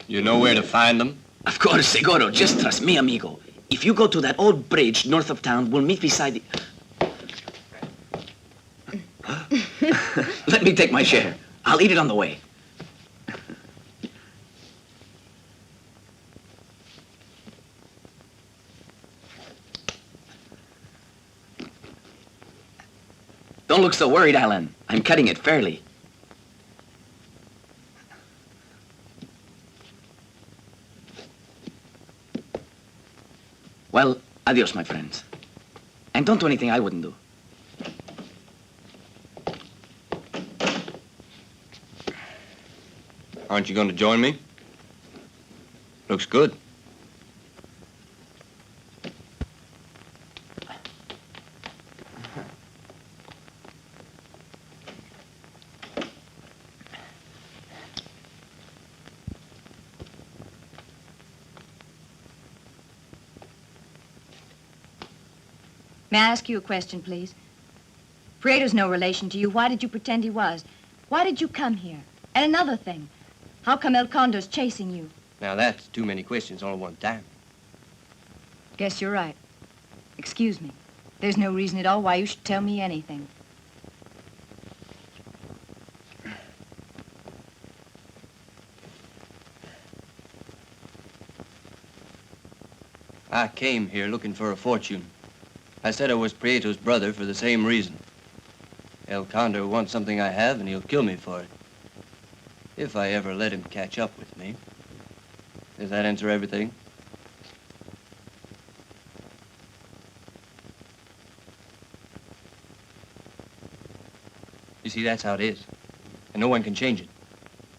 You know where to find them? Of course, seguro. Just trust me, amigo. If you go to that old bridge north of town, we'll meet beside the... Let me take my share. I'll eat it on the way. Don't look so worried, Alan. I'm cutting it fairly. Well, adios, my friends. And don't do anything I wouldn't do. Aren't you going to join me? Looks good. May I ask you a question, please? Prieto's no relation to you. Why did you pretend he was? Why did you come here? And another thing, how come El Condor's chasing you? Now that's too many questions all at one time. Guess you're right. Excuse me. There's no reason at all why you should tell me anything. I came here looking for a fortune. I said I was Prieto's brother for the same reason. El Condor wants something I have, and he'll kill me for it. If I ever let him catch up with me. Does that answer everything? You see, that's how it is. And no one can change it.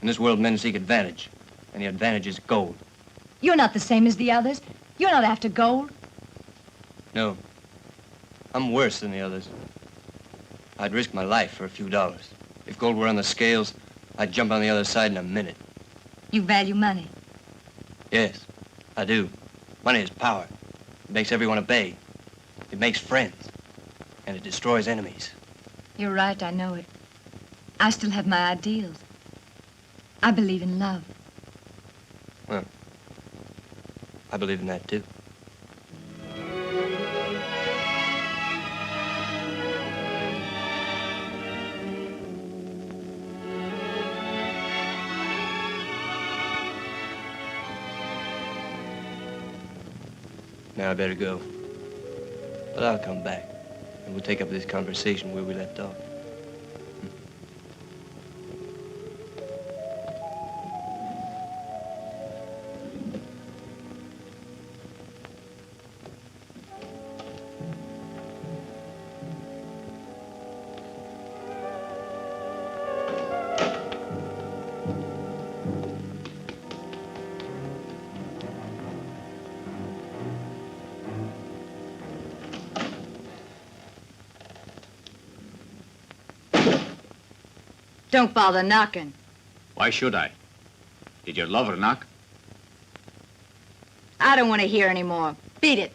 In this world, men seek advantage. And the advantage is gold. You're not the same as the others. You're not after gold. No. I'm worse than the others. I'd risk my life for a few dollars. If gold were on the scales, I'd jump on the other side in a minute. You value money. Yes, I do. Money is power. It makes everyone obey. It makes friends. And it destroys enemies. You're right, I know it. I still have my ideals. I believe in love. Well, I believe in that too. Now I better go. But I'll come back, and we'll take up this conversation where we left off. Don't bother knocking. Why should I? Did your lover knock? I don't want to hear any more. Beat it.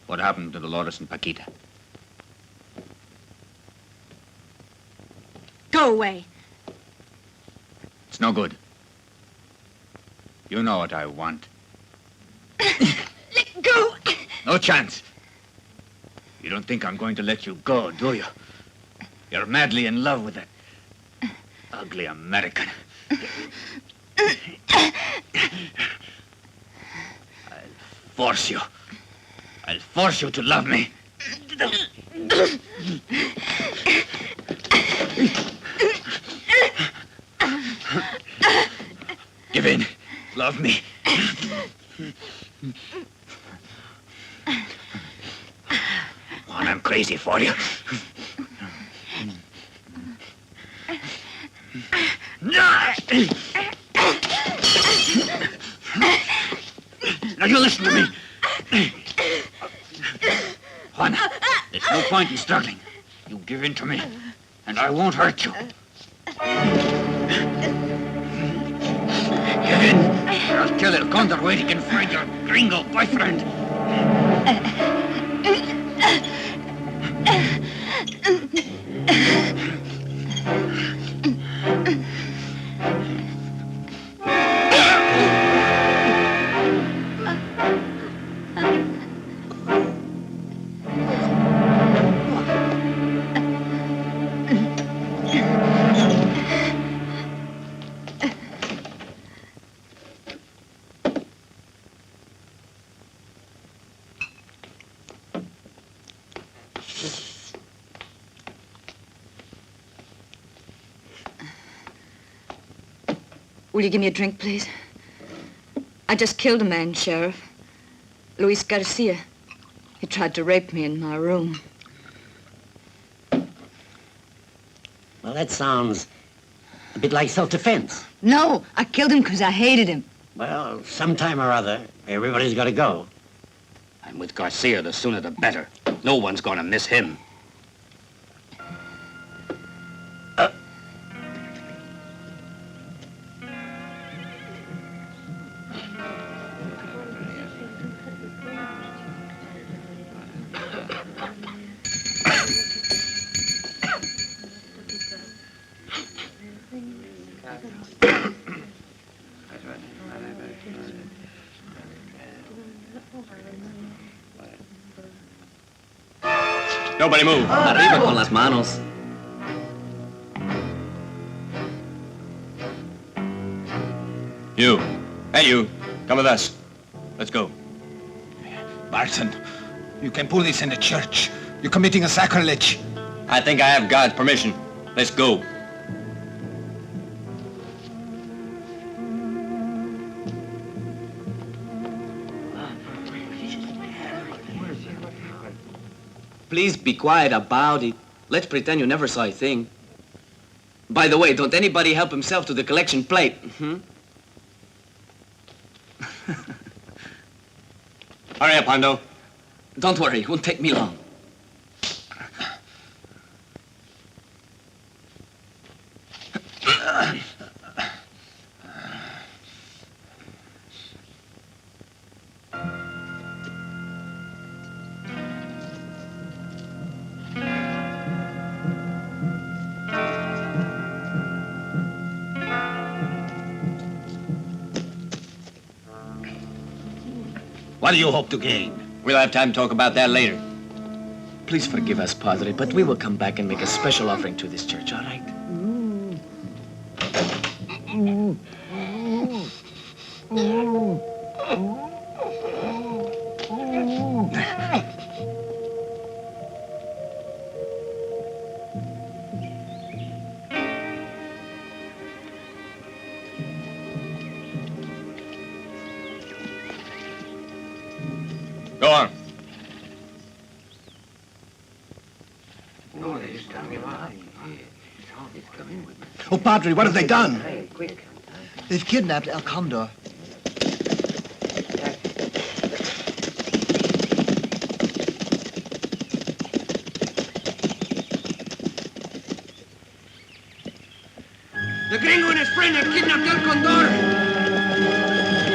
What happened to Dolores and Paquita? Go away. It's no good. You know what I want. Let go. No chance. You don't think I'm going to let you go, do you? You're madly in love with that ugly American. I'll force you. I'll force you to love me. Give in. Love me. Juan, I'm crazy for you. Now you listen to me. Juan, there's no point in struggling. You give in to me, and I won't hurt you. Give in, or I'll tell El Condor where he can find your Grjngo boyfriend. Will you give me a drink, please? I just killed a man, Sheriff. Luis Garcia. He tried to rape me in my room. Well, that sounds a bit like self-defense. No, I killed him because I hated him. Well, sometime or other, everybody's got to go. And with Garcia, the sooner the better. No one's gonna miss him. Nobody move. Arriba con las manos. You. Hey, you. Come with us. Let's go. Barton, you can pull this in the church. You're committing a sacrilege. I think I have God's permission. Let's go. Please be quiet about it. Let's pretend you never saw a thing. By the way, don't anybody help himself to the collection plate. Hurry up, Hondo. Don't worry, it won't take me long. What do you hope to gain? We'll have time to talk about that later. Please forgive us, Padre, but we will come back and make a special offering to this church, all right? Go on. Oh, Padre, what have they done? They've kidnapped El Condor. The Grjngo and his friend have kidnapped El Condor.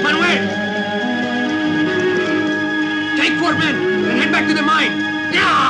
Manuel! Take 4 men and head back to the mine. Yeah!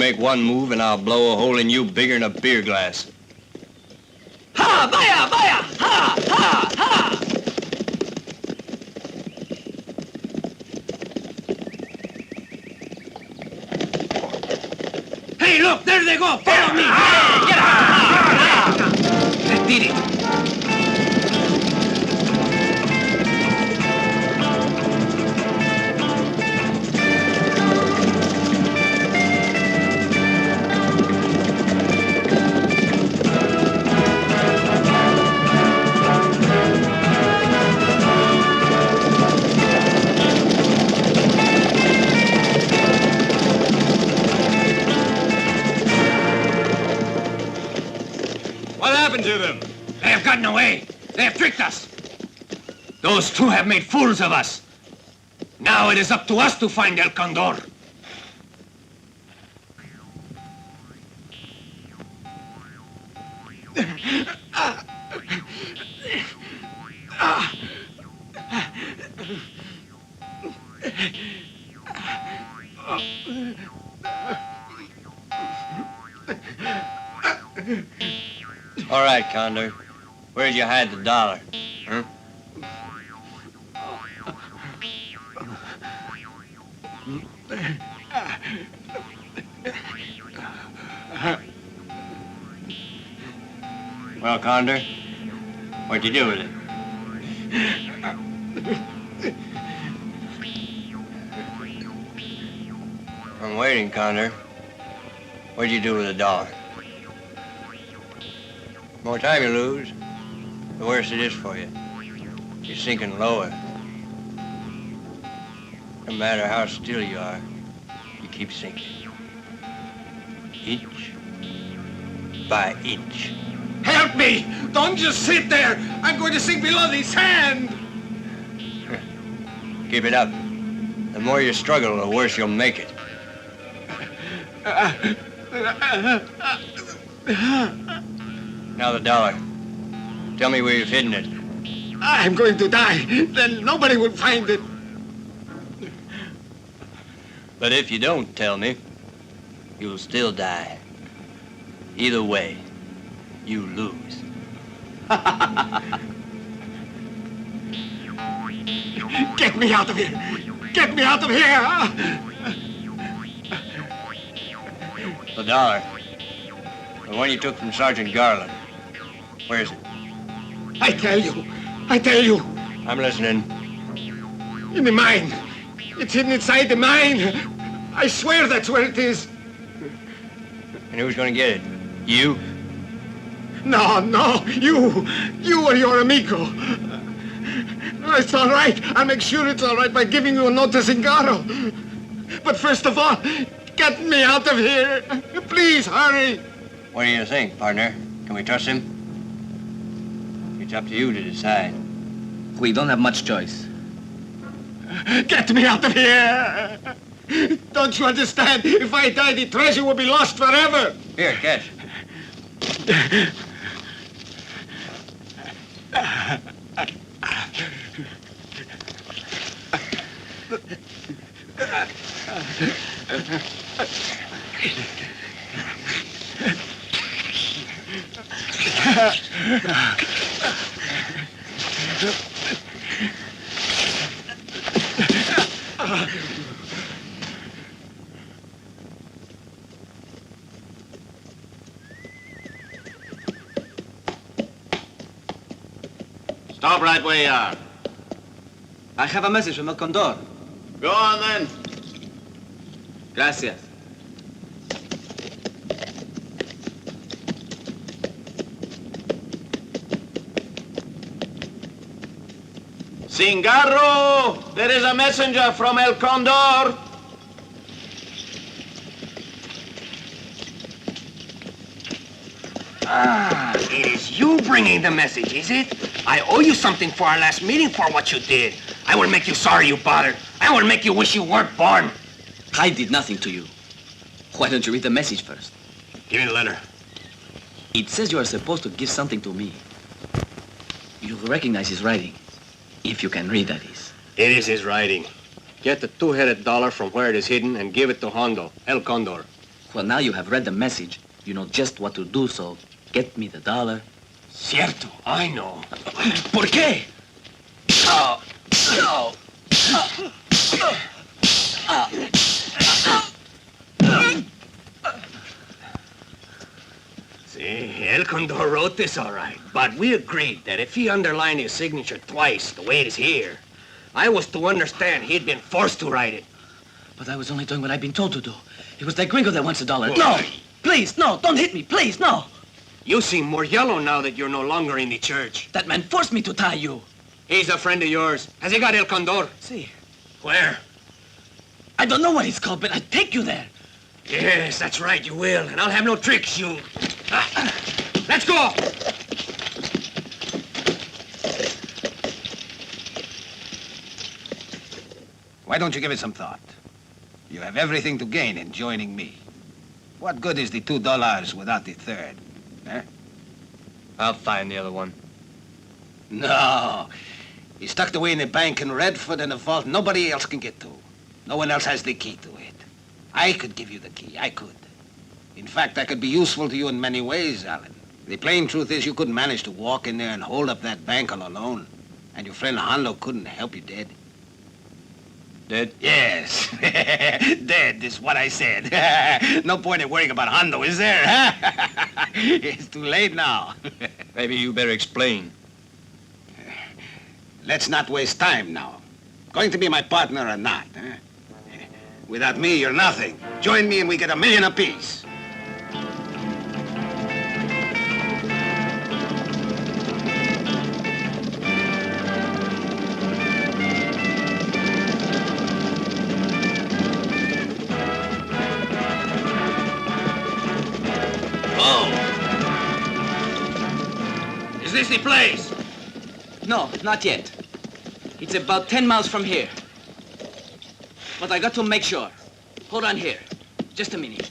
make one move and I'll blow a hole in you bigger than a beer glass. Ha! Vaya! Vaya! Ha! Ha! Ha! Hey, look, there they go. Follow me. Get out! Let's beat it. To them. They have gotten away. They have tricked us. Those two have made fools of us. Now it is up to us to find El Condor. All right, Condor. Where'd you hide the dollar? Huh? Well, Condor, what'd you do with it? I'm waiting, Condor. What'd you do with the dollar? The more time you lose, the worse it is for you. You're sinking lower. No matter how still you are, you keep sinking. Inch by inch. Help me! Don't just sit there! I'm going to sink below the sand! Keep it up. The more you struggle, the worse you'll make it. Now the dollar. Tell me where you've hidden it. I'm going to die. Then nobody will find it. But if you don't tell me, you'll still die. Either way, you lose. Get me out of here! Get me out of here! The dollar. The one you took from Sergeant Garland. Where is it? I tell you. I'm listening. In the mine. It's hidden inside the mine. I swear that's where it is. And who's gonna get it? You? No, you. You or your amigo. It's all right. I'll make sure it's all right by giving you a notice in Garo. But first of all, get me out of here. Please, hurry. What do you think, partner? Can we trust him? It's up to you to decide. We don't have much choice. Get me out of here! Don't you understand? If I die, the treasure will be lost forever! Here, catch. Stop right where you are. I have a message from El Condor. Go on then. Gracias. Cingarro, there is a messenger from El Condor. It is you bringing the message, is it? I owe you something for our last meeting for what you did. I will make you sorry you bothered. I will make you wish you weren't born. I did nothing to you. Why don't you read the message first? Give me the letter. It says you are supposed to give something to me. You'll recognize his writing. If you can read, that is. It is his writing. Get the two-headed dollar from where it is hidden and give it to Hondo, El Condor. Well, now you have read the message. You know just what to do, so get me the dollar. Cierto, I know. ¿Por qué? Oh, no. See, El Condor wrote this all right, but we agreed that if he underlined his signature twice, the way it is here, I was to understand he'd been forced to write it. But I was only doing what I'd been told to do. It was that Grjngo that wants the dollar. Well, No! Please, no, don't hit me, please, no! You seem more yellow now that you're no longer in the church. That man forced me to tie you. He's a friend of yours. Has he got El Condor? See. Where? I don't know what he's called, but I'd take you there. Yes, that's right, you will. And I'll have no tricks, you... Let's go! Why don't you give it some thought? You have everything to gain in joining me. What good is the $2 without the third? Eh? I'll find the other one. No. He's tucked away in the bank in Redford in a vault nobody else can get to. No one else has the key to it. I could give you the key. I could. In fact, I could be useful to you in many ways, Alan. The plain truth is you couldn't manage to walk in there and hold up that bank all alone. And your friend Hondo couldn't help you dead. Dead? Yes. Dead is what I said. No point in worrying about Hondo, is there? It's too late now. Maybe you better explain. Let's not waste time now. Going to be my partner or not, eh? Without me, you're nothing. Join me and we get $1 million apiece. Is this the place? No, not yet. It's about 10 miles from here. But I got to make sure. Hold on here. Just a minute.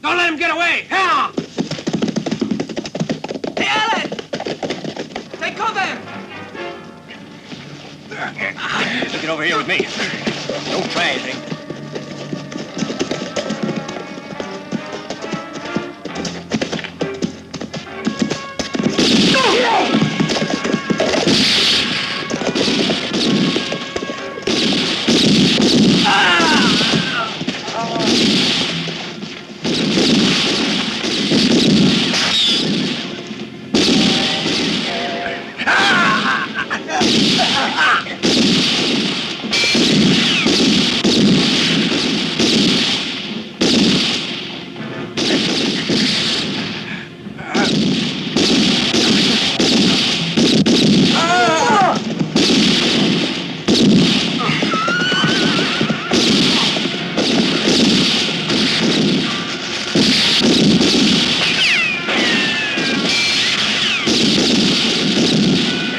Don't let him get away! Hell! Hey, Alan! Take cover! Look it over here with me. Don't try anything.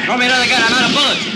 Throw me another gun. I'm out of bullets.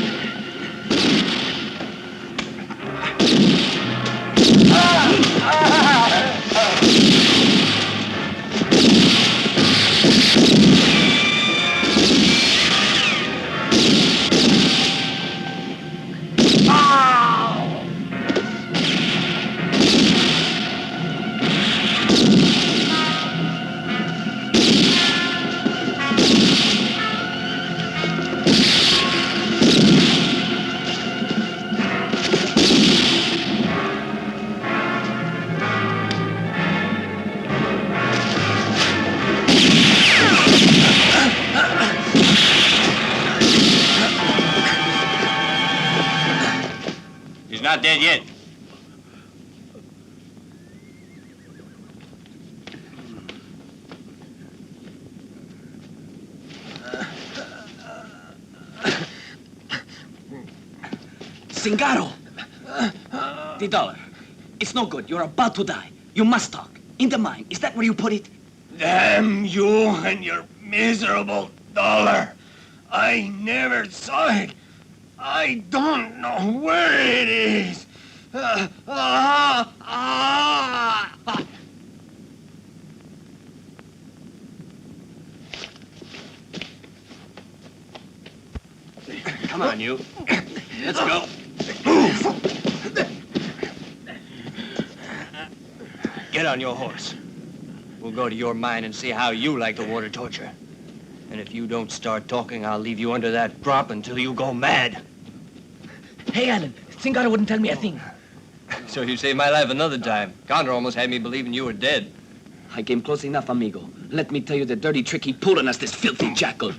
He's not dead yet. Cingaro! The dollar. It's no good. You're about to die. You must talk. In the mine. Is that where you put it? Damn you and your miserable dollar. I never saw it. I don't know where it is. Come on, you. Let's go. Get on your horse. We'll go to your mine and see how you like the water torture. And if you don't start talking, I'll leave you under that drop until you go mad. Hey, Alan, Zingaro wouldn't tell me a thing. So you saved my life another time. Condor almost had me believing you were dead. I came close enough, amigo. Let me tell you the dirty trick he pulled on us, this filthy jackal.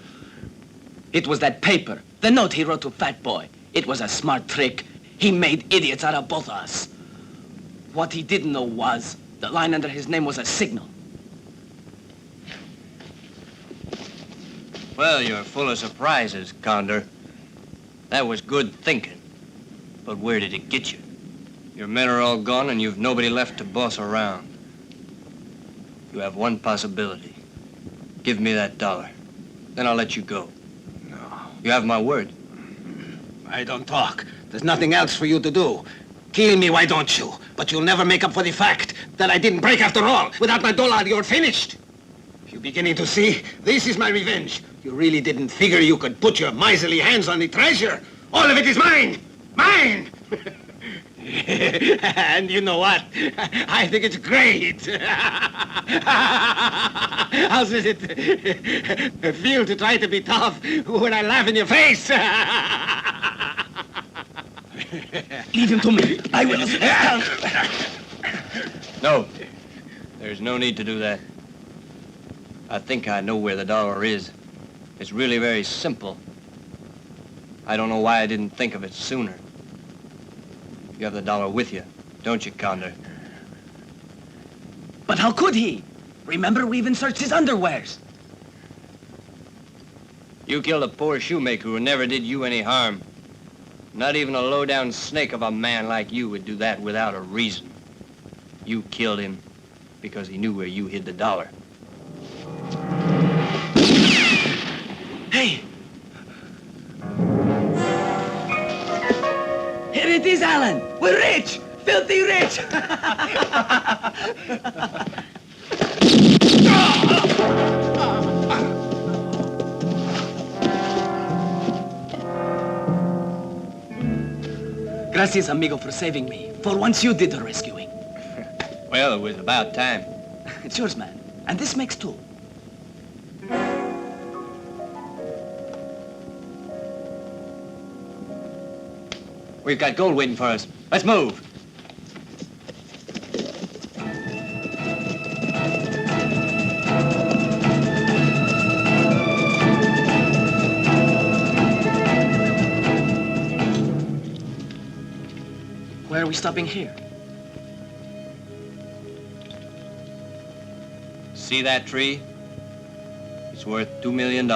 It was that paper, the note he wrote to Fat Boy. It was a smart trick. He made idiots out of both of us. What he didn't know was the line under his name was a signal. Well, you're full of surprises, Condor. That was good thinking. But where did it get you? Your men are all gone and you've nobody left to boss around. You have one possibility. Give me that $1. Then I'll let you go. No. You have my word. I don't talk. There's nothing else for you to do. Kill me, why don't you? But you'll never make up for the fact that I didn't break after all. Without my $1, you're finished. You're beginning to see? This is my revenge. You really didn't figure you could put your miserly hands on the treasure. All of it is mine. Mine! And you know what? I think it's great. How does it feel to try to be tough when I laugh in your face? Leave him to me. I will. No. There's no need to do that. I think I know where the $1 is. It's really very simple. I don't know why I didn't think of it sooner. You have the $1 with you, don't you, Condor? But how could he? Remember, we even searched his underwears. You killed a poor shoemaker who never did you any harm. Not even a low-down snake of a man like you would do that without a reason. You killed him because he knew where you hid the $1. Hey! Here it is, Alan! We're rich! Filthy rich! Gracias, amigo, for saving me. For once you did the rescuing. Well, it was about time. It's yours, man. And this makes 2. We've got gold waiting for us. Let's move. Why are we stopping here? See that tree? It's worth $2 million.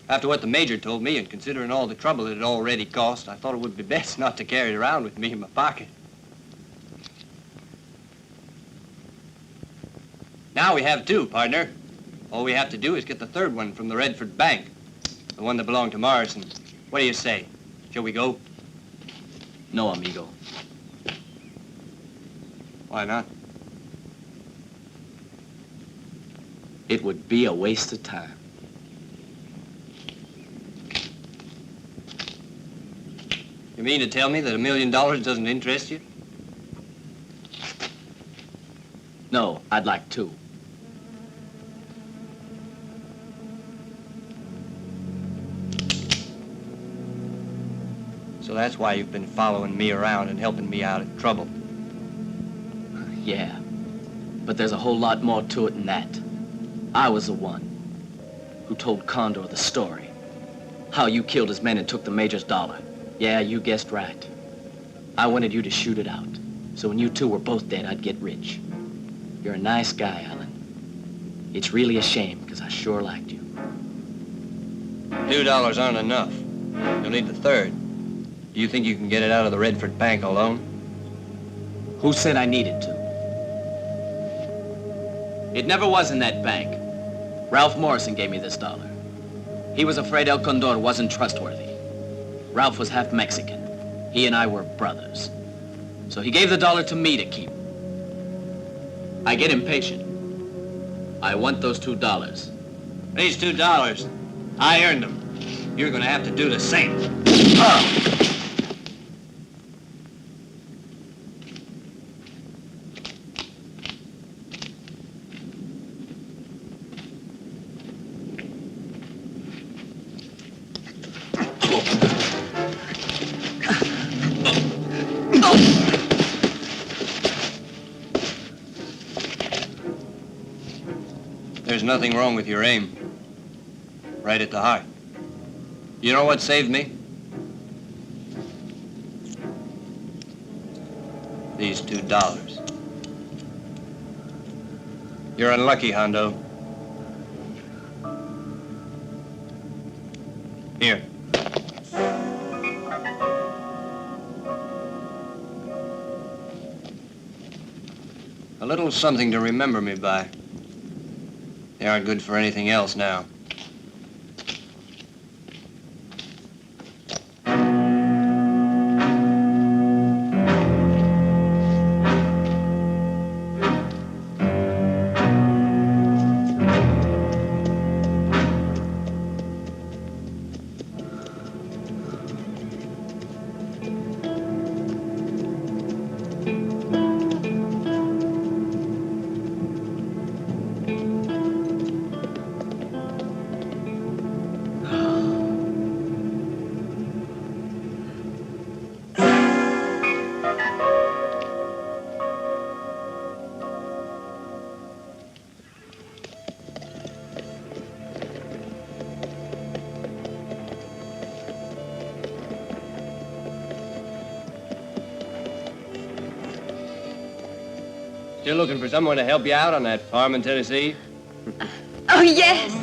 After what the Major told me, and considering all the trouble it had already cost, I thought it would be best not to carry it around with me in my pocket. Now we have 2, partner. All we have to do is get the 3rd one from the Redford Bank, the one that belonged to Morrison. What do you say? Shall we go? No, amigo. Why not? It would be a waste of time. You mean to tell me that $1 million doesn't interest you? No, I'd like 2. So that's why you've been following me around and helping me out of trouble. Yeah, but there's a whole lot more to it than that. I was the one who told Condor the story. How you killed his men and took the Major's $1. Yeah, you guessed right. I wanted you to shoot it out. So when you 2 were both dead, I'd get rich. You're a nice guy, Alan. It's really a shame, because I sure liked you. $2 aren't enough. You'll need the 3rd. Do you think you can get it out of the Redford Bank alone? Who said I needed to? It never was in that bank. Ralph Morrison gave me this $1. He was afraid El Condor wasn't trustworthy. Ralph was half Mexican. He and I were brothers. So he gave the dollar to me to keep. I get impatient. I want those $2. These $2, I earned them. You're gonna have to do the same. There's nothing wrong with your aim. Right at the heart. You know what saved me? These $2. You're unlucky, Hondo. Here. A little something to remember me by. They aren't good for anything else now. Still looking for someone to help you out on that farm in Tennessee? Oh, yes.